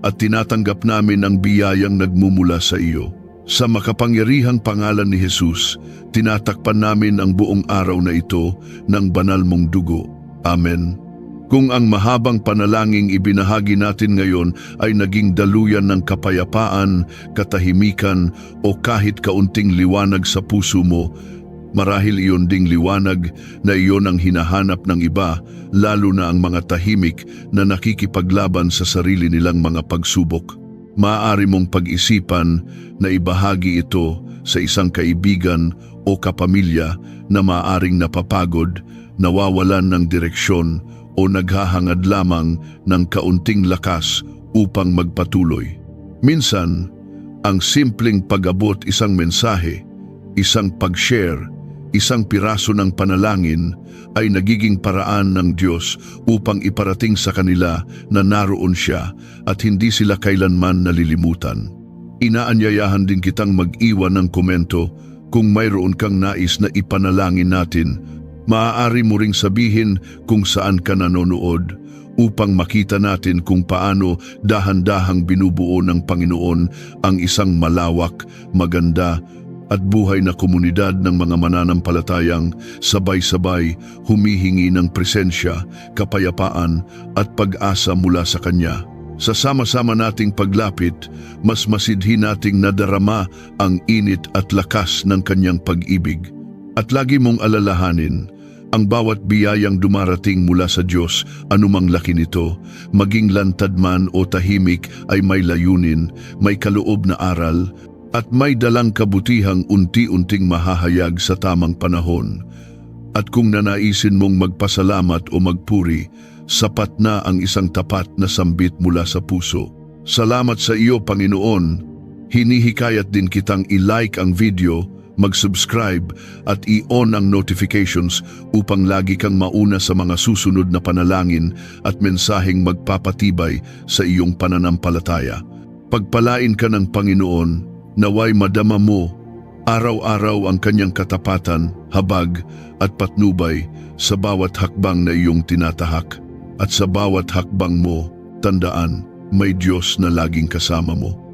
Speaker 1: at tinatanggap namin ang biyayang nagmumula sa iyo. Sa makapangyarihang pangalan ni Jesus, tinatakpan namin ang buong araw na ito ng banal mong dugo. Amen. Kung ang mahabang panalangin ibinahagi natin ngayon ay naging daluyan ng kapayapaan, katahimikan o kahit kaunting liwanag sa puso mo, marahil iyon ding liwanag na iyon ang hinahanap ng iba, lalo na ang mga tahimik na nakikipaglaban sa sarili nilang mga pagsubok. Maaari mong pag-isipan na ibahagi ito sa isang kaibigan o kapamilya na maaaring napapagod, nawawalan ng direksyon o naghahangad lamang ng kaunting lakas upang magpatuloy. Minsan, ang simpleng pag-abot isang mensahe, isang pag-share, isang piraso ng panalangin ay nagiging paraan ng Diyos upang iparating sa kanila na naroon siya at hindi sila kailanman nalilimutan. Inaanyayahan din kitang mag-iwan ng komento kung mayroon kang nais na ipanalangin natin. Maaari mo ring sabihin kung saan ka nanonood upang makita natin kung paano dahan-dahang binubuo ng Panginoon ang isang malawak, maganda at buhay na komunidad ng mga mananampalatayang sabay-sabay humihingi ng presensya, kapayapaan at pag-asa mula sa Kanya. Sa sama-sama nating paglapit, mas masidhi nating nadarama ang init at lakas ng Kanyang pag-ibig. At lagi mong alalahanin, ang bawat biyayang dumarating mula sa Diyos, anumang laki nito, maging lantad man o tahimik, ay may layunin, may kaloob na aral, at may dalang kabutihang unti-unting mahahayag sa tamang panahon. At kung nanaisin mong magpasalamat o magpuri, sapat na ang isang tapat na sambit mula sa puso. Salamat sa iyo, Panginoon. Hinihikayat din kitang i-like ang video, mag-subscribe at i-on ang notifications upang lagi kang mauna sa mga susunod na panalangin at mensaheng magpapatibay sa iyong pananampalataya. Pagpalain ka ng Panginoon, naway madama mo araw-araw ang Kanyang katapatan, habag at patnubay sa bawat hakbang na iyong tinatahak. At sa bawat hakbang mo, tandaan, may Diyos na laging kasama mo.